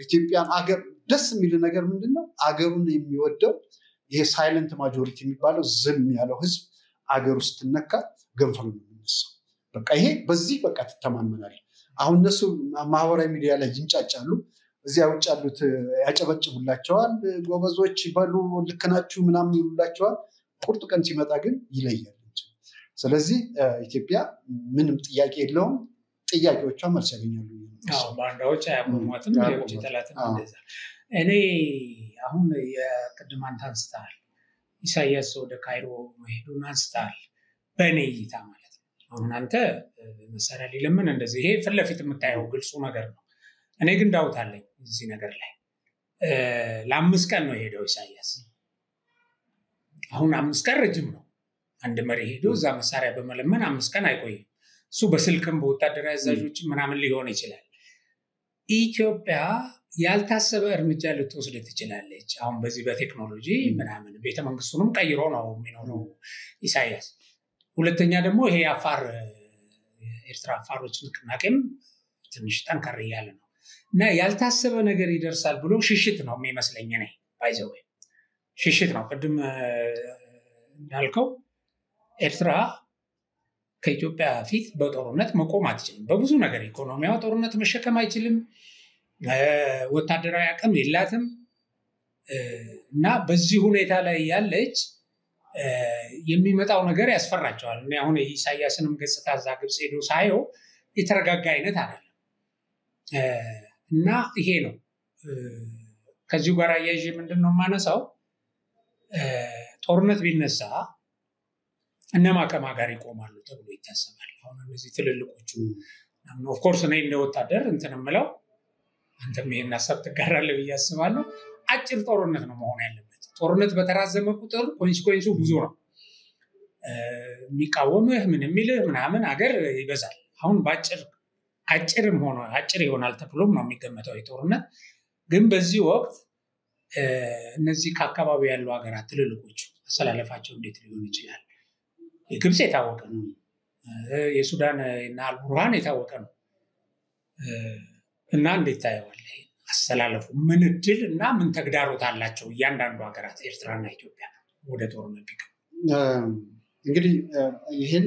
ኢትዮጵያን አገር ደስ የሚል ነገር ምንድነው አገሩን የሚወደው ይሄ ሳይለንት ማጆሪቲ የሚባለው ዝም ያለው ህዝብ አገር ውስጥ ተነካ ገንፈሉ ነው የሚነሳው። በቃ ይሄ በዚህ በቃ ትተማመናለህ። አሁን እነሱ ማህበራዊ ሚዲያ ላይ ይንጫጫሉ፣ እዚያ ውጭ ያሉት ያጨበጭቡላቸዋል፣ ጎበዞች በሉ ልክ ናችሁ ምናምን ይሉላቸዋል። ቁርጥ ቀን ሲመጣ ግን ይለያል። ስለዚህ ኢትዮጵያ ምንም ጥያቄ የለውም፣ ጥያቄዎቿ መልስ ያገኛሉ። ባንዳዎች አያቆሟትም፣ የውጭ ጠላትም እንደዛ። እኔ አሁን የቅድም አንተ አንስተሃል ኢሳያስ ወደ ካይሮ መሄዱን አንስተሃል። በእኔ እይታ ማለት ነው አሁን አንተ መሳሪያ ሊለምን እንደዚህ ይሄ ፊት ለፊት የምታየው ግልጹ ነገር ነው። እኔ ግን ዳውት አለኝ እዚህ ነገር ላይ። ለ5 ቀን ነው የሄደው ኢሳያስ። አሁን 5 ቀን ረጅም ነው። አንድ መሪ ሄዶ እዛ መሳሪያ በመለመን 5 ቀን አይቆይም። እሱ በስልክም በወታደራዊ አዛዦችም ምናምን ሊሆን ይችላል። ኢትዮጵያ ያልታሰበ እርምጃ ልትወስድ ትችላለች። አሁን በዚህ በቴክኖሎጂ ምናምን ቤተመንግስቱንም ቀይሮ ነው የሚኖረው ኢሳያስ። ሁለተኛ ደግሞ ይሄ አፋር ኤርትራ አፋሮች ንቅናቄም ትንሽ ጠንከር እያለ ነው እና ያልታሰበ ነገር ይደርሳል ብሎ ሽሽት ነው የሚመስለኝ። ነኝ ባይዘው ሽሽት ነው። ቅድም እንዳልከው ኤርትራ ከኢትዮጵያ ፊት በጦርነት መቆም አትችልም። በብዙ ነገር ኢኮኖሚያው ጦርነት መሸከም አይችልም። ወታደራዊ አቅም የላትም እና በዚህ ሁኔታ ላይ ያለች የሚመጣው ነገር ያስፈራቸዋል። እኔ አሁን የኢሳያስንም ገጽታ እዛ ግብፅ ሄዶ ሳየው የተረጋጋ አይነት አይደለም እና ይሄ ነው። ከዚሁ ጋር አያይዤ ምንድን ነው የማነሳው ጦርነት ቢነሳ እነማ ከማ ጋር ይቆማሉ ተብሎ ይታሰባል። አሁን እነዚህ ትልልቆቹ ኦፍኮርስ እኔ እንደ ወታደር እንትን የምለው አንተም ይሄን ሀሳብ ትጋራለህ ብዬ አስባለሁ። አጭር ጦርነት ነው መሆን ያለበት። ጦርነት በተራዘመ ቁጥር ኮንሲኩዌንሱ ብዙ ነው። የሚቃወምህ ምን የሚልህ ምናምን አገር ይበዛል። አሁን አጭርም ሆኖ አጭር ይሆናል ተብሎም ነው የሚገመተው የጦርነት። ግን በዚህ ወቅት እነዚህ ከአካባቢ ያሉ ሀገራት ትልልቆቹ አሰላለፋቸው እንዴት ሊሆን ይችላል? የግብፅ የታወቀ ነው። የሱዳን እና አልቡርሃን የታወቀ ነው። እና እንዴት ታየዋለህ? አሰላለፉ ምን እድል እና ምን ተግዳሮት አላቸው እያንዳንዱ ሀገራት ኤርትራና ኢትዮጵያ ወደ ጦርነት ቢገቡ? እንግዲህ ይሄን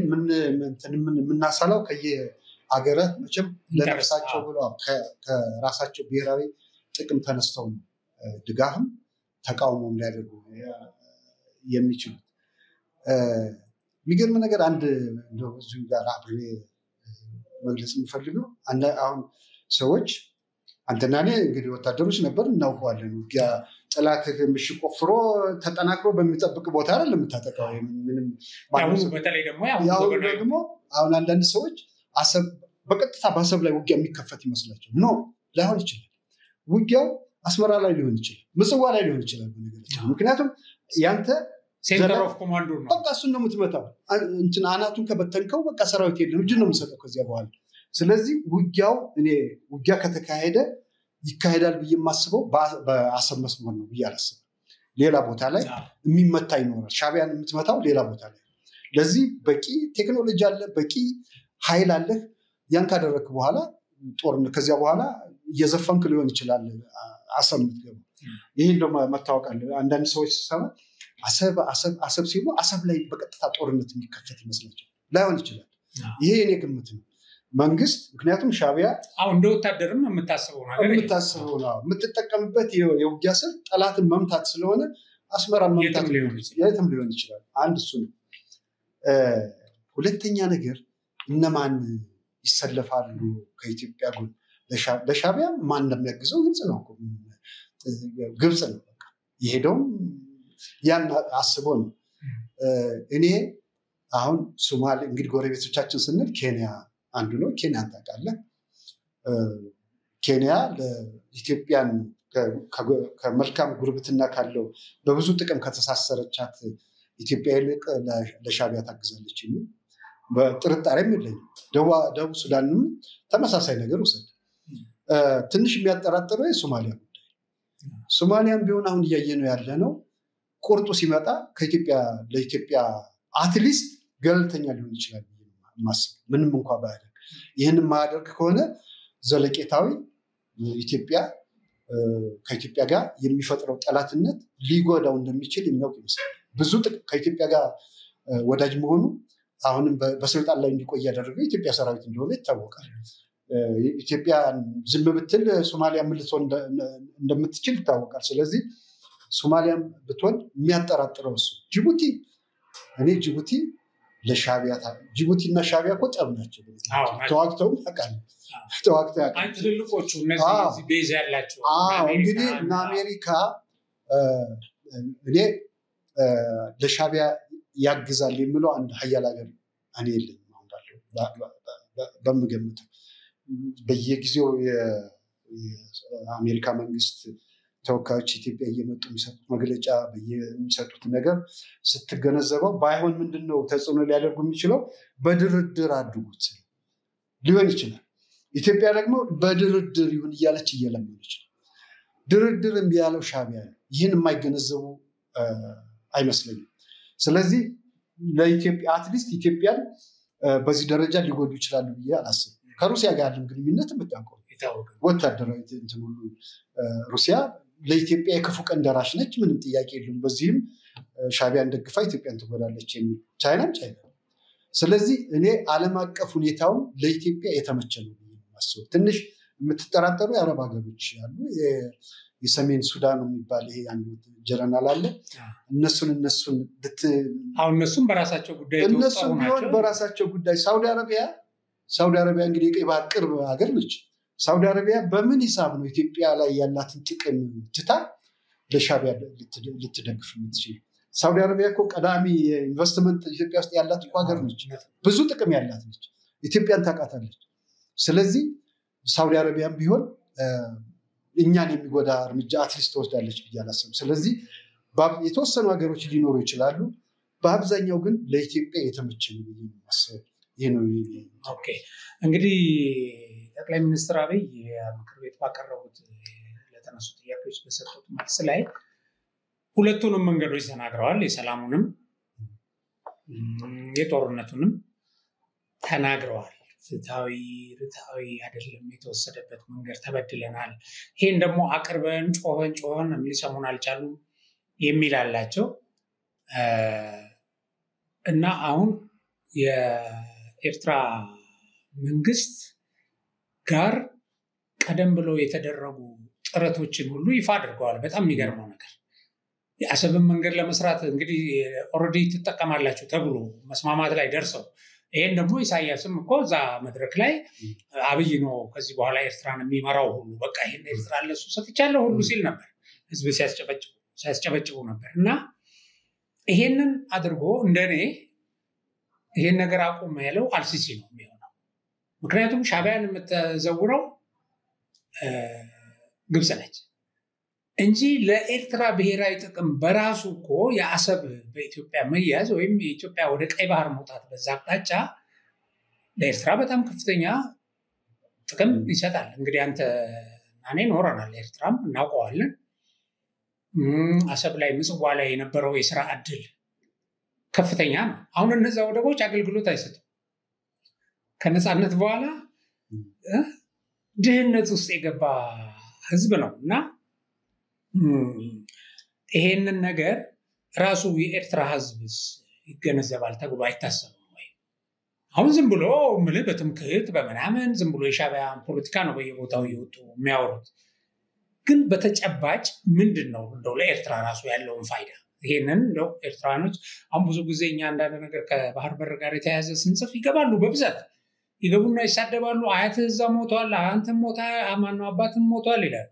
የምናሳላው ከየሀገራት መቼም ለነፍሳቸው ብለው ከራሳቸው ብሔራዊ ጥቅም ተነስተው ነው ድጋፍም ተቃውሞም ሊያደርጉ የሚችሉት። የሚገርም ነገር አንድ እዚሁ ጋር አብሬ መግለጽ የምፈልገው አሁን ሰዎች አንተና እኔ እንግዲህ ወታደሮች ነበር እናውቀዋለን። ውጊያ ጠላት ምሽግ ቆፍሮ ተጠናክሮ በሚጠብቅ ቦታ አይደለም የምታጠቃው። ምንም በተለይ ደግሞ አሁን አንዳንድ ሰዎች በቀጥታ በአሰብ ላይ ውጊያ የሚከፈት ይመስላቸው ኖ ላይሆን ይችላል። ውጊያው አስመራ ላይ ሊሆን ይችላል፣ ምጽዋ ላይ ሊሆን ይችላል። ምክንያቱም ያንተ ሴንተር ኦፍ ኮማንዶ ነው። በቃ እሱን ነው የምትመታው። እንትን አናቱን ከበተንከው በቃ ሰራዊት የለም እጅ ነው የሚሰጠው ከዚያ በኋላ። ስለዚህ ውጊያ ከተካሄደ ይካሄዳል ብዬ የማስበው በአሰብ መስመር ነው ብዬ አላስብም። ሌላ ቦታ ላይ የሚመታ ይኖራል። ሻዕቢያን የምትመታው ሌላ ቦታ ላይ። ለዚህ በቂ ቴክኖሎጂ አለ፣ በቂ ኃይል አለ። ያን ካደረግክ በኋላ ጦርነት ከዚያ በኋላ እየዘፈንክ ሊሆን ይችላል አሰብ የምትገባው። ይህን ደግሞ መታወቅ አለ። አንዳንድ ሰዎች ሲሰማ አሰብ ሲሉ አሰብ ላይ በቀጥታ ጦርነት የሚከፈት ይመስላቸው ላይሆን ይችላል። ይሄ የኔ ግምት ነው። መንግስት ምክንያቱም ሻዕቢያ እንደ ወታደርም የምታስበው ነው የምትጠቀምበት የውጊያ ስልት ጠላትን መምታት ስለሆነ አስመራ መምታት የትም ሊሆን ይችላል። አንድ እሱ ነው። ሁለተኛ ነገር እነማን ይሰለፋሉ ከኢትዮጵያ ጎን? ለሻዕቢያ ማን እንደሚያግዘው ግልጽ ነው። ግብፅ ነው የሄደውም ያን አስቦ ነው። እኔ አሁን ሶማሌ እንግዲህ ጎረቤቶቻችን ስንል ኬንያ አንዱ ነው። ኬንያን ታውቃለህ? ኬንያ ለኢትዮጵያን ከመልካም ጉርብትና ካለው በብዙ ጥቅም ከተሳሰረቻት ኢትዮጵያ ይልቅ ለሻዕቢያ ታግዛለች የሚል በጥርጣሬም የለኝም። ደቡብ ሱዳንም ተመሳሳይ ነገር ውሰድ። ትንሽ የሚያጠራጥረው የሶማሊያ ጉዳይ። ሶማሊያም ቢሆን አሁን እያየነው ያለ ነው። ቁርጡ ሲመጣ ለኢትዮጵያ አትሊስት ገለልተኛ ሊሆን ይችላል ማስብ ምንም እንኳ ባያደርግ። ይህንን ማያደርግ ከሆነ ዘለቄታዊ ከኢትዮጵያ ጋር የሚፈጥረው ጠላትነት ሊጎዳው እንደሚችል የሚያውቅ ይመስላል። ብዙ ከኢትዮጵያ ጋር ወዳጅ መሆኑ አሁንም በስልጣን ላይ እንዲቆይ ያደረገው የኢትዮጵያ ሰራዊት እንደሆነ ይታወቃል። ኢትዮጵያ ዝም ብትል ሶማሊያ ምን ልትሆን እንደምትችል ይታወቃል። ስለዚህ ሶማሊያም ብትሆን የሚያጠራጥረው እሱ። ጅቡቲ ለሻዕቢያ ጅቡቲ እና ሻዕቢያ እኮ ጠብ ናቸው። ተዋግተው ያውቃሉ። ትልልቆቹ እነዚህ ቤዝ ያላቸው እንግዲህ እና አሜሪካ እኔ ለሻዕቢያ ያግዛል የሚለው አንድ ሀያል ሀገር እኔ የለኝም። አሁን ባለው በምገምተው በየጊዜው የአሜሪካ መንግስት ተወካዮች ኢትዮጵያ እየመጡ የሚሰጡት መግለጫ የሚሰጡት ነገር ስትገነዘበው ባይሆን ምንድነው ተጽዕኖ ሊያደርጉ የሚችለው? በድርድር አድርጉት ሊሆን ይችላል። ኢትዮጵያ ደግሞ በድርድር ይሁን እያለች እየለመነች ነው። ድርድር እምቢ ያለው ሻዕቢያ ነው። ይህን የማይገነዘቡ አይመስለኝም። ስለዚህ ለኢትዮጵያ አትሊስት ኢትዮጵያን በዚህ ደረጃ ሊጎዱ ይችላሉ ብዬ አላስብም። ከሩሲያ ጋር ያለን ግንኙነት የምታውቀው ወታደራዊ እንትን ሁሉ ሩሲያ ለኢትዮጵያ የክፉ ቀን ደራሽ ነች፣ ምንም ጥያቄ የለውም። በዚህም ሻዕቢያን ደግፋ ኢትዮጵያን ትጎዳለች የሚል ቻይና። ስለዚህ እኔ ዓለም አቀፍ ሁኔታውን ለኢትዮጵያ የተመቸ ነው ማስበው። ትንሽ የምትጠራጠሩ የአረብ ሀገሮች አሉ። የሰሜን ሱዳን የሚባል ይሄ አንዱ ጀነራል አለ። እነሱን አሁን እነሱም በራሳቸው ጉዳይ እነሱም ቢሆን በራሳቸው ጉዳይ ሳውዲ አረቢያ እንግዲህ የቀይ ባህር ቅርብ ሀገር ነች። ሳውዲ አረቢያ በምን ሂሳብ ነው ኢትዮጵያ ላይ ያላትን ጥቅም ትታ ለሻዕቢያ ልትደግፍ የምትችል? ሳውዲ አረቢያ እኮ ቀዳሚ ኢንቨስትመንት ኢትዮጵያ ውስጥ ያላት ሀገር ነች። ብዙ ጥቅም ያላት ነች። ኢትዮጵያን ታውቃታለች። ስለዚህ ሳውዲ አረቢያም ቢሆን እኛን የሚጎዳ እርምጃ አትሊስት ትወስዳለች ብዬ አላስብም። ስለዚህ የተወሰኑ ሀገሮች ሊኖሩ ይችላሉ። በአብዛኛው ግን ለኢትዮጵያ የተመቸ ነው ብዬ ማሰብ ይሄ ነው። ኦኬ እንግዲህ ጠቅላይ ሚኒስትር አብይ ምክር ቤት ባቀረቡት ለተነሱ ጥያቄዎች በሰጡት መልስ ላይ ሁለቱንም መንገዶች ተናግረዋል። የሰላሙንም የጦርነቱንም ተናግረዋል። ፍትሃዊ ርትዓዊ አይደለም የተወሰደበት መንገድ፣ ተበድለናል፣ ይሄን ደግሞ አቅርበን ጮኸን ሊሰሙን አልቻሉም የሚል አላቸው እና አሁን የኤርትራ መንግስት ጋር ቀደም ብሎ የተደረጉ ጥረቶችን ሁሉ ይፋ አድርገዋል። በጣም የሚገርመው ነገር የአሰብን መንገድ ለመስራት እንግዲህ ኦልሬዲ ትጠቀማላችሁ ተብሎ መስማማት ላይ ደርሰው ይሄን ደግሞ ኢሳያስም እኮ እዛ መድረክ ላይ አብይ ነው ከዚህ በኋላ ኤርትራን የሚመራው ሁሉ በቃ ይሄን ኤርትራ ለሱ ሰጥቻለሁ ሁሉ ሲል ነበር። ህዝብ ሲያስጨበጭቡ ነበር እና ይሄንን አድርጎ እንደኔ ይሄን ነገር አቁም ያለው አልሲሲ ነው የሚሆነው። ምክንያቱም ሻዕቢያን የምትዘውረው ግብጽ ነች እንጂ ለኤርትራ ብሔራዊ ጥቅም በራሱ እኮ የአሰብ በኢትዮጵያ መያዝ ወይም የኢትዮጵያ ወደ ቀይ ባህር መውጣት በዛ አቅጣጫ ለኤርትራ በጣም ከፍተኛ ጥቅም ይሰጣል። እንግዲህ አንተ እኔ ኖረናል፣ ኤርትራም እናውቀዋለን። አሰብ ላይ ምጽዋ ላይ የነበረው የስራ እድል ከፍተኛ ነው። አሁን እነዛ ወደቦች አገልግሎት አይሰጡም። ከነፃነት በኋላ ድህነት ውስጥ የገባ ህዝብ ነው እና ይሄንን ነገር ራሱ የኤርትራ ህዝብ ይገነዘባል ተብሎ አይታሰብም ወይ? አሁን ዝም ብሎ ምልህ በትምክህት በመናምን ዝም ብሎ የሻዕቢያ ፖለቲካ ነው በየቦታው እየወጡ የሚያወሩት። ግን በተጨባጭ ምንድን ነው እንደው ለኤርትራ ራሱ ያለውን ፋይዳ? ይሄንን እንደው ኤርትራኖች አሁን ብዙ ጊዜ እኛ አንዳንድ ነገር ከባህር በር ጋር የተያያዘ ስንጽፍ ይገባሉ፣ በብዛት ይገቡና ይሳደባሉ። አያትህ እዛ ሞቷል፣ አንተም ሞታ ማነው አባትም ሞቷል ይላል።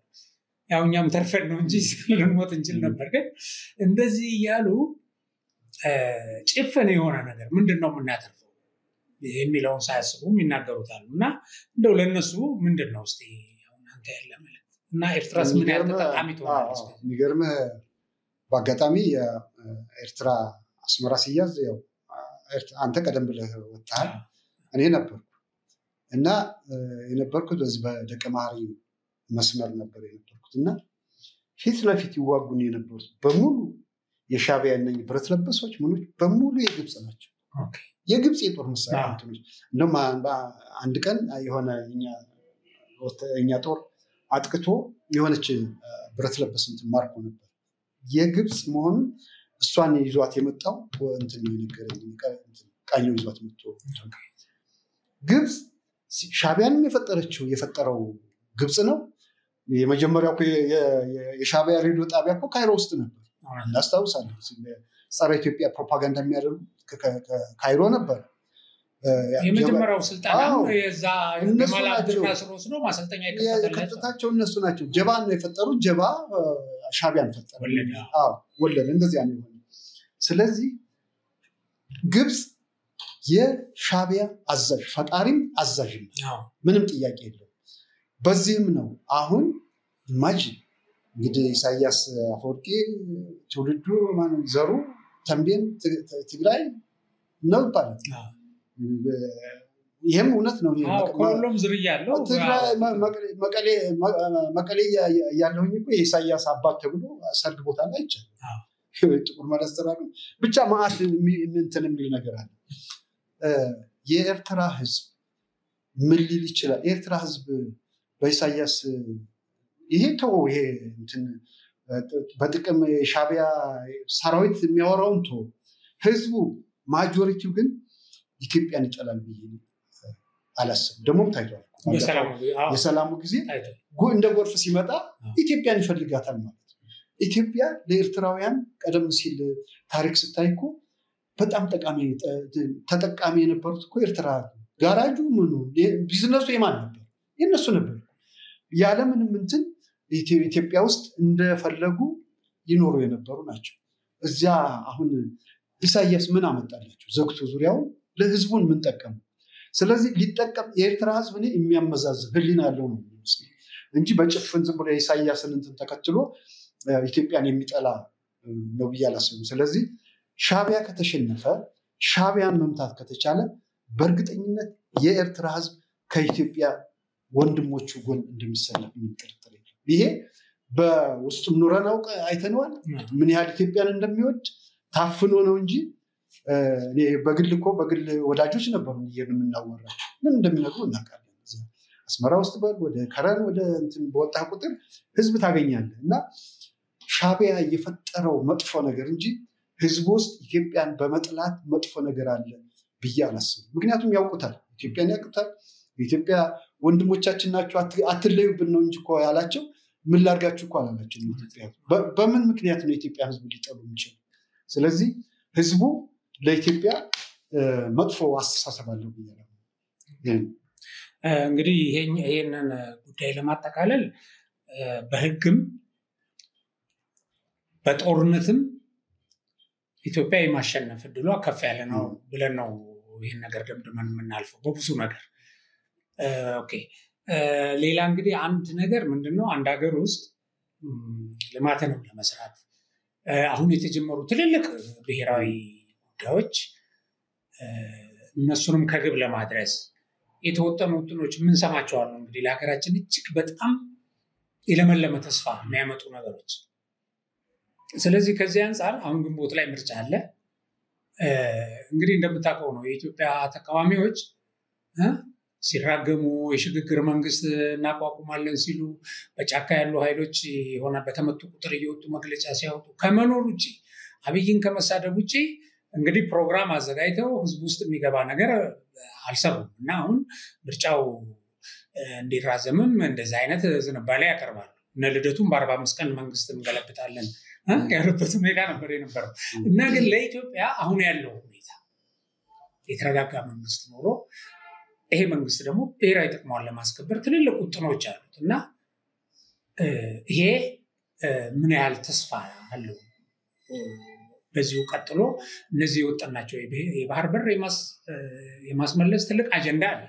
ያው እኛም ተርፈን ነው እንጂ ልንሞት እንችል ነበር። ግን እንደዚህ እያሉ ጭፍን የሆነ ነገር ምንድነው የምናተርፈው የሚለውን ሳያስቡም ይናገሩታል። እና እንደው ለነሱ ምንድነው እስቲ አሁን አንተ ያለ ማለት እና ኤርትራስ ምን ያህል ተጠቃሚ ትሆናለች? የሚገርምህ በአጋጣሚ የኤርትራ አስመራ ሲያዝ ያው አንተ ቀደም ብለህ ወጣህ፣ እኔ ነበርኩ እና የነበርኩት በዚህ በደቀ መሐሪ መስመር ነበር የነበርኩት እና ፊት ለፊት ይዋጉን የነበሩት በሙሉ የሻዕቢያ ነኝ ብረት ለበሶች ምኖች በሙሉ የግብጽ ናቸው። የግብጽ የጦር መሳሪያ እንትኖች እንደውም አንድ ቀን የሆነ እኛ ጦር አጥቅቶ የሆነች ብረት ለበስ እንትን ማርኮ ነበር። የግብጽ መሆኑን እሷን ይዟት የመጣው እንትን የነገረኝ ቃኘው ይዟት መጥቶ ግብጽ ሻዕቢያንም የፈጠረው ግብጽ ነው። የመጀመሪያው የሻዕቢያ ሬዲዮ ጣቢያ እኮ ካይሮ ውስጥ ነበር እናስታውሳለን። ጸረ ኢትዮጵያ ፕሮፓጋንዳ የሚያደርጉ ካይሮ ነበር። የመጀመሪያው ስልጣን የዛ የማላድና ስሮስ ነው ማሰልጠኛ የከፈተላቸው እነሱ ናቸው። ጀባን ነው የፈጠሩት። ጀባ ሻዕቢያን ፈጠረ። ወለደ እንደዚያ ነው። ስለዚህ ግብጽ የሻዕቢያ አዛዥ ፈጣሪም አዛዥም ምንም ጥያቄ የለው። በዚህም ነው አሁን ኢማጂን እንግዲህ ኢሳያስ አፈወርቂ ትውልዱ ዘሩ ተንቤን ትግራይ ነው ይባላል። ይሄም እውነት ነው። ሁሉም ዝርያ ያለው መቀሌ ያለሁኝ እኮ የኢሳያስ አባት ተብሎ ሰርግ ቦታ ላይ ይቻላል። ጥቁር መነጽር አለ ብቻ ማአት እንትን የሚል ነገር አለ። የኤርትራ ህዝብ ምን ሊል ይችላል? የኤርትራ ህዝብ በኢሳያስ ይሄ እንትን በጥቅም ሻዕቢያ ሰራዊት የሚያወራውን ህዝቡ ማጆሪቲው ግን ኢትዮጵያን ይጠላል ብዬ አላስብም። ደግሞም ታይቷል። የሰላሙ ጊዜ እንደ ጎርፍ ሲመጣ ኢትዮጵያን ይፈልጋታል ማለት ነው። ኢትዮጵያ ለኤርትራውያን ቀደም ሲል ታሪክ ስታይኩ በጣም ተጠቃሚ የነበሩት እኮ ኤርትራ ጋራጁ ምኑ ቢዝነሱ የማን ነበር? የነሱ ነበር። ያለምንም እንትን ኢትዮጵያ ውስጥ እንደፈለጉ ይኖሩ የነበሩ ናቸው። እዚያ አሁን ኢሳያስ ምን አመጣላቸው? ዘግቶ ዙሪያውን ለህዝቡን ምን ጠቀሙ? ስለዚህ ሊጠቀም የኤርትራ ህዝብ እኔ የሚያመዛዝን ህሊና ያለው ነው እንጂ በጭፍን ዝም ብሎ የኢሳያስን እንትን ተከትሎ ኢትዮጵያን የሚጠላ ነው ብዬ አላስብም። ስለዚህ ሻዕቢያ ከተሸነፈ ሻዕቢያን መምታት ከተቻለ በእርግጠኝነት የኤርትራ ህዝብ ከኢትዮጵያ ወንድሞቹ ጎን እንደሚሰለፍ የሚጠረጠር የለም። ይሄ በውስጡ ኑረን አይተነዋል። ምን ያህል ኢትዮጵያን እንደሚወድ ታፍኖ ነው እንጂ እኔ በግል ወዳጆች ነበሩ የምናወራቸው ምን እንደሚነግሩ እናውቃለን። አስመራ ውስጥ ወደ ከረን ወደ እንትን በወጣ ቁጥር ህዝብ ታገኛለህ እና ሻዕቢያ የፈጠረው መጥፎ ነገር እንጂ ህዝብ ውስጥ ኢትዮጵያን በመጥላት መጥፎ ነገር አለ ብዬ አላስብም። ምክንያቱም ያውቁታል፣ ኢትዮጵያን ያውቁታል። የኢትዮጵያ ወንድሞቻችን ናቸው አትለዩብን ነው እንጂ እኮ ያላቸው ምን ላድርጋችሁ እኮ አላላቸው። በምን ምክንያት ነው የኢትዮጵያ ህዝብ ሊጠሉ የሚችል? ስለዚህ ህዝቡ ለኢትዮጵያ መጥፎ አስተሳሰብ አለው ብያለሁ። እንግዲህ ይሄንን ጉዳይ ለማጠቃለል በህግም በጦርነትም ኢትዮጵያ የማሸነፍ እድሏ ከፍ ያለ ነው ብለን ነው ይሄን ነገር ደምድመን የምናልፈው በብዙ ነገር። ኦኬ ሌላ እንግዲህ አንድ ነገር ምንድነው አንድ ሀገር ውስጥ ልማትንም ለመስራት አሁን የተጀመሩ ትልልቅ ብሔራዊ ጉዳዮች እነሱንም ከግብ ለማድረስ የተወጠኑ ውጥኖች ምን ሰማቸዋል እንግዲህ ለሀገራችን እጅግ በጣም የለመለመ ተስፋ የሚያመጡ ነገሮች። ስለዚህ ከዚህ አንፃር አሁን ግንቦት ላይ ምርጫ አለ። እንግዲህ እንደምታውቀው ነው የኢትዮጵያ ተቃዋሚዎች ሲራገሙ የሽግግር መንግስት እናቋቁማለን ሲሉ በጫካ ያሉ ኃይሎች የሆነ በተመቱ ቁጥር እየወጡ መግለጫ ሲያወጡ ከመኖር ውጭ አብይን ከመሳደብ ውጭ እንግዲህ ፕሮግራም አዘጋጅተው ህዝብ ውስጥ የሚገባ ነገር አልሰሩም እና አሁን ምርጫው እንዲራዘምም እንደዚህ አይነት ዝንባሌ ያቀርባሉ። እነ ልደቱም በ45 ቀን መንግስት እንገለብጣለን ያሉበት ሁኔታ ነበር የነበረው እና ግን ለኢትዮጵያ አሁን ያለው ሁኔታ የተረጋጋ መንግስት ኖሮ ይሄ መንግስት ደግሞ ብሔራዊ ጥቅሟን ለማስከበር ትልልቅ ውጥኖች አሉት እና ይሄ ምን ያህል ተስፋ አለው? በዚሁ ቀጥሎ እነዚህ የወጣናቸው የባህር በር የማስመለስ ትልቅ አጀንዳ አለ።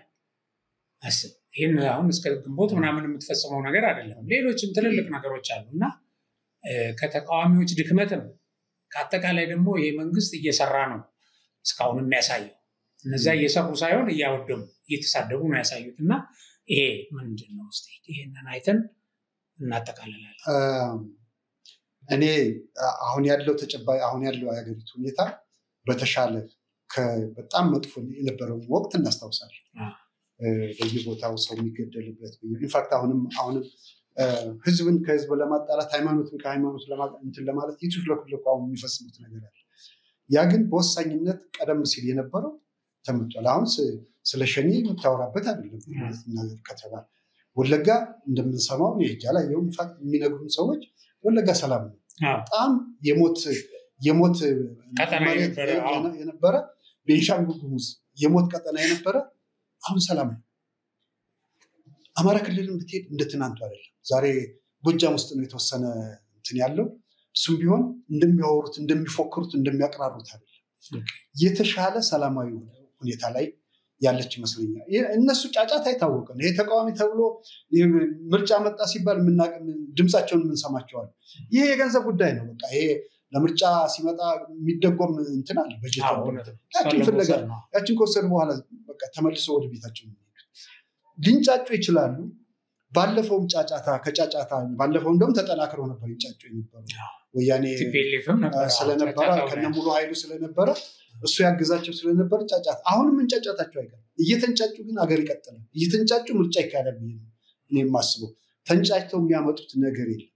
አስብ ይሄን አሁን እስከ ግንቦት ምናምን የምትፈጽመው ነገር አይደለም። ሌሎችም ትልልቅ ነገሮች አሉና ከተቃዋሚዎች ድክመትም ከአጠቃላይ ደግሞ ይሄ መንግስት እየሰራ ነው እስካሁን የሚያሳየው እነዛ እየሰሩ ሳይሆን እያወደሙ እየተሳደቡ ነው ያሳዩትና ይሄ ምንድነው? እስቲ ይሄንን አይተን እናጠቃልላለን። እኔ አሁን ያለው የሀገሪቱ ሁኔታ በተሻለ በጣም መጥፎ የነበረው ወቅት እናስታውሳለን። በየቦታው ሰው የሚገደልበት ኢንፋክት አሁንም ህዝብን ከህዝብ ለማጣላት ሃይማኖትን ከሃይማኖት ለማለት ይትሽለኩልኩ አሁን የሚፈጽሙት ነገር አለ። ያ ግን በወሳኝነት ቀደም ሲል የነበረው ተመቷል። አሁን ስለ ሸኔ የምታወራበት አይደለም ነገር ከተባለ ወለጋ እንደምንሰማው የሄጃ ላይ ኢንፋክት የሚነግሩን ሰዎች ወለጋ ሰላም ነው። በጣም የሞት ቀጠና የነበረ ቤንሻንጉል ጉሙዝ የሞት ቀጠና የነበረ አሁን ሰላም ነው። አማራ ክልልን ብትሄድ እንደ ትናንቱ አይደለም። ዛሬ ጎጃም ውስጥ ነው የተወሰነ እንትን ያለው። እሱም ቢሆን እንደሚያወሩት እንደሚፎክሩት እንደሚያቀራሩት አይደለም። የተሻለ ሰላማዊ ሁኔታ ላይ ያለች ይመስለኛል። እነሱ ጫጫታ አይታወቅም። ይሄ ተቃዋሚ ተብሎ ምርጫ መጣ ሲባል ድምፃቸውን የምንሰማቸዋለን። ይሄ የገንዘብ ጉዳይ ነው። በቃ ይሄ ለምርጫ ሲመጣ የሚደጎም እንትን አለ በጀት ያችን ፍለጋ ያችን ከወሰዱ በኋላ በቃ ተመልሶ ወደ ቤታቸው ሊንጫጩ ይችላሉ። ባለፈውም ከጫጫታ ባለፈው እንደውም ተጠናክረው ነበር ይንጫጩ የነበሩ ወያኔ ስለነበረ ከነሙሉ ኃይሉ ስለነበረ እሱ ያግዛቸው ስለነበረ ጫጫታ አሁንም እንጫጫታቸው አይቀርም። እየተንጫጩ ግን አገር ይቀጥላል። እየተንጫጩ ምርጫ ይካሄዳል ብዬ ነው እኔ የማስበው። ተንጫጭተው የሚያመጡት ነገር የለም።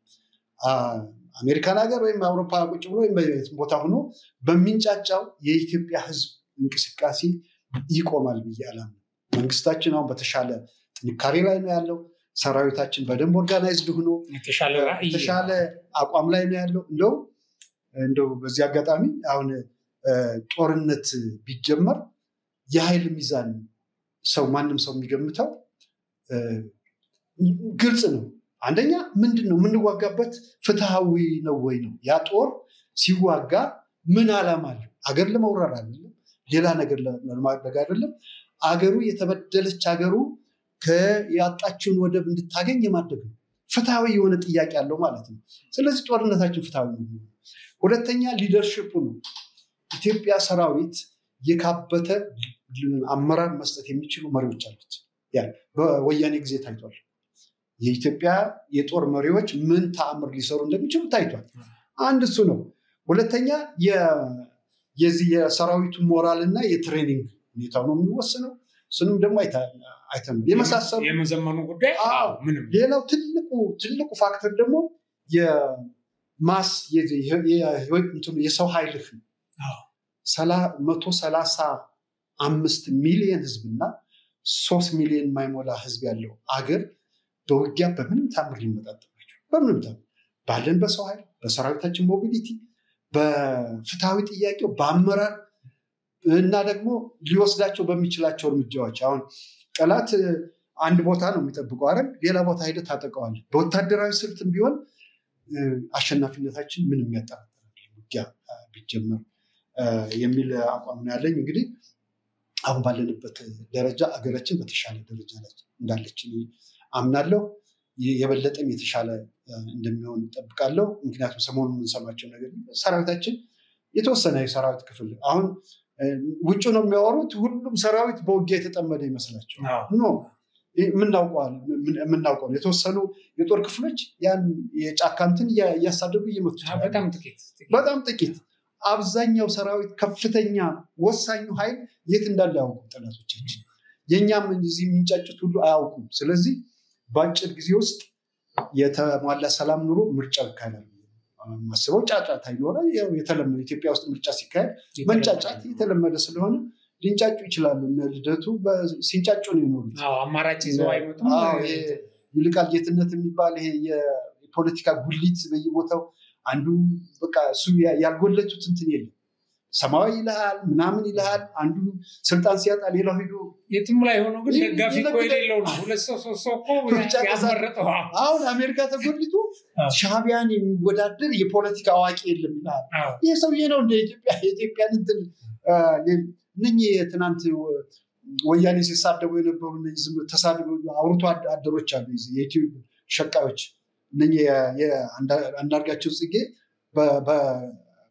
አሜሪካን ሀገር ወይም አውሮፓ ቁጭ ብሎ ወይም ቦታ ሆኖ በሚንጫጫው የኢትዮጵያ ህዝብ እንቅስቃሴ ይቆማል ብዬ አላምንም። መንግስታችን አሁን በተሻለ ጥንካሬ ላይ ነው ያለው። ሰራዊታችን በደንብ ኦርጋናይዝድ ሆኖ የተሻለ አቋም ላይ ነው ያለው። እንደው በዚህ አጋጣሚ አሁን ጦርነት ቢጀመር የኃይል ሚዛን ማንም ሰው የሚገምተው ግልጽ ነው። አንደኛ ምንድነው የምንዋጋበት ፍትሃዊ ነው ወይ ነው? ያ ጦር ሲዋጋ ምን ዓላማ አለው? አገር ለመውረር አይደለም፣ ሌላ ነገር ለማድረግ አይደለም። አገሩ የተበደለች አገሩ ያጣችውን ወደብ እንድታገኝ የማድረግ ነው። ፍትሃዊ የሆነ ጥያቄ አለው ማለት ነው። ስለዚህ ጦርነታችን ፍትሃዊ ነው። ሁለተኛ ሊደርሺፑ ነው። ኢትዮጵያ ሰራዊት የካበተ አመራር መስጠት የሚችሉ መሪዎች አሉት። በወያኔ ጊዜ ታይቷል። የኢትዮጵያ የጦር መሪዎች ምን ተአምር ሊሰሩ እንደሚችሉ ታይቷል። አንድ እሱ ነው። ሁለተኛ የዚህ የሰራዊቱ ሞራልና የትሬኒንግ ሁኔታው ነው የሚወስነው። እሱንም ደግሞ አይተን የመሳሰሉ የመዘመኑ ጉዳይ ምንም። ሌላው ትልቁ ፋክተር ደግሞ የሰው ኃይልህ 135 ሚሊዮን ህዝብና 3 ሚሊዮን የማይሞላ ህዝብ ያለው አገር በውጊያ በምንም ታምር ሊመጣጠባቸው በምንም ታምር ባለን በሰው ኃይል በሰራዊታችን ሞቢሊቲ በፍትሃዊ ጥያቄው በአመራር እና ደግሞ ሊወስዳቸው በሚችላቸው እርምጃዎች አሁን ጠላት አንድ ቦታ ነው የሚጠብቀው አይደል? ሌላ ቦታ ሄደ ታጠቀዋል። በወታደራዊ ስልትም ቢሆን አሸናፊነታችን ምንም ያጠራጥራል ውጊያ ቢጀመር የሚል አቋም ነው ያለኝ። እንግዲህ አሁን ባለንበት ደረጃ አገራችን በተሻለ ደረጃ ላይ እንዳለች አምናለሁ። የበለጠም የተሻለ እንደሚሆን እጠብቃለሁ። ምክንያቱም ሰሞኑን የምንሰማቸው ነገር ሰራዊታችን የተወሰነ የሰራዊት ክፍል አሁን ውጭ ነው የሚያወሩት። ሁሉም ሰራዊት በውጊያ የተጠመደ ይመስላቸው ኖ የምናውቀው የተወሰኑ የጦር ክፍሎች ያን የጫካንትን እያሳደዱ እየመቱ በጣም ጥቂት። አብዛኛው ሰራዊት ከፍተኛ ወሳኙ ኃይል የት እንዳለ ያውቁ ጠላቶቻችን። የኛም እዚህ የሚንጫጩት ሁሉ አያውቁም። ስለዚህ በአጭር ጊዜ ውስጥ የተሟላ ሰላም ኑሮ ምርጫ ይካሄዳል። ማስበው ጫጫታ ይኖራል። የተለመደ ኢትዮጵያ ውስጥ ምርጫ ሲካሄድ መንጫጫት የተለመደ ስለሆነ ሊንጫጩ ይችላሉ። ልደቱ ሲንጫጩ ነው የሚኖሩት። አማራጭ ይዘው አይመጡም። ይልቃል ጌትነት የሚባል ይሄ የፖለቲካ ጉሊት በየቦታው አንዱ በቃ እሱ ያልጎለቱት እንትን የለም። ሰማያዊ ይልሃል ምናምን ይልሃል። አንዱ ስልጣን ሲያጣ ሌላው ሄዶ የትም ላይ ሆኖ ግን ደጋፊ እኮ የሌለው ነው። ሁለት ሰው ሶስት ሰው እኮ ያመረጠው። አሁን አሜሪካ ተጎልቶ ሻዕቢያን የሚወዳደር የፖለቲካ አዋቂ የለም ይላል። ይህ ሰውዬ ነው እንደ የኢትዮጵያን እንትን እነኚህ ትናንት ወያኔ ሲሳደቡ የነበሩ እነዚህ ተሳድበው አውርቶ አደሮች አሉ። የዩቲዩብ ሸቃዮች እነኚህ አንዳርጋቸው ጽጌ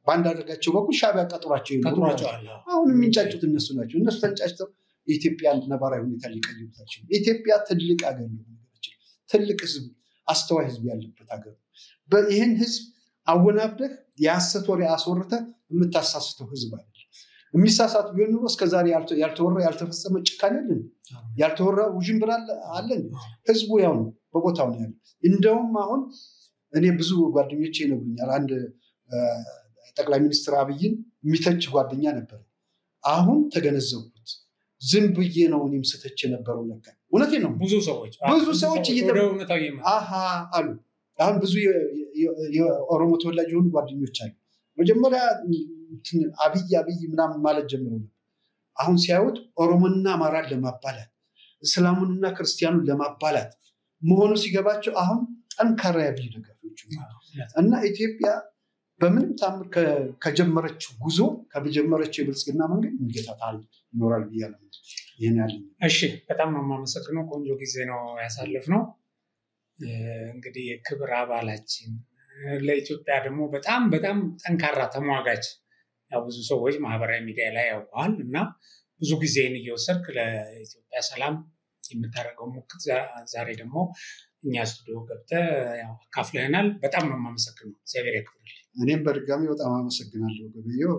በአንዳርጋቸው በኩል ሻዕቢያ ቀጥሯቸው ይኖራል። አሁን የሚንጫጩት እነሱ ናቸው። እነሱ ተንጫጭተው የኢትዮጵያን ነባራዊ ሁኔታ ሊቀይሩታቸው። ኢትዮጵያ ትልቅ ሀገር ነው። ትልቅ ህዝብ፣ አስተዋይ ህዝብ ያለበት ሀገር ነው። ይህን ህዝብ አወናብደህ የሐሰት ወሬ አስወርተህ የምታሳስተው ህዝብ አይደለም። የሚሳሳቱ ቢሆን ኖሮ እስከዛሬ ያልተወራ ያልተፈጸመ ጭካኔ አለን፣ ያልተወራ ውዥንብር አለን። ህዝቡ ያው ነው፣ በቦታው ነው ያለው። እንደውም አሁን እኔ ብዙ ጓደኞቼ ይነግሩኛል። አንድ ጠቅላይ ሚኒስትር አብይን የሚተች ጓደኛ ነበር። አሁን ተገነዘብኩት። ዝም ብዬ ነው እኔም ስተች የነበረው ለካ እውነቴን ነው። ብዙ ሰዎች አሉ። አሁን ብዙ የኦሮሞ ተወላጅ የሆኑ ጓደኞች አሉ። መጀመሪያ አብይ ምናምን ማለት ጀምሮ ነው። አሁን ሲያዩት ኦሮሞና አማራን ለማባላት እስላሙንና ክርስቲያኑን ለማባላት መሆኑ ሲገባቸው አሁን ጠንካራ የአብይ ደጋፊዎች እና ኢትዮጵያ በምንም ታምር ከጀመረችው ጉዞ ከጀመረችው የብልጽግና መንገድ የሚገታታል ይኖራል ብያለሁ። ይሄን ያለ እሺ፣ በጣም ነው የማመሰግነው። ቆንጆ ጊዜ ነው ያሳለፍነው። እንግዲህ የክብር አባላችን ለኢትዮጵያ ደግሞ በጣም በጣም ጠንካራ ተሟጋች ያው ብዙ ሰዎች ማህበራዊ ሚዲያ ላይ ያውቀዋል እና ብዙ ጊዜን እየወሰድክ ለኢትዮጵያ ሰላም የምታደርገው ሙክት ዛሬ ደግሞ እኛ ስቱዲዮ ገብተህ ያው አካፍለህናል። በጣም ነው የማመሰግነው። እግዚአብሔር ያክብርልኝ። እኔም በድጋሚ በጣም አመሰግናለሁ ገበየሁ።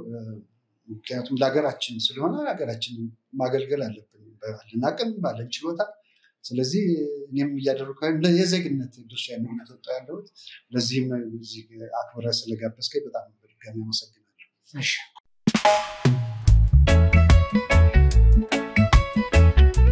ምክንያቱም ለሀገራችን ስለሆነ ሀገራችንን ማገልገል አለብን ባለን አቅም ባለን ችሎታ። ስለዚህ እኔም እያደረኩ የዜግነት ድርሻ ነው እየተወጣሁ ያለሁት። ለዚህም እዚህ አክብረህ ስለጋበዝከኝ በጣም በድጋሚ አመሰግናለሁ። እሺ።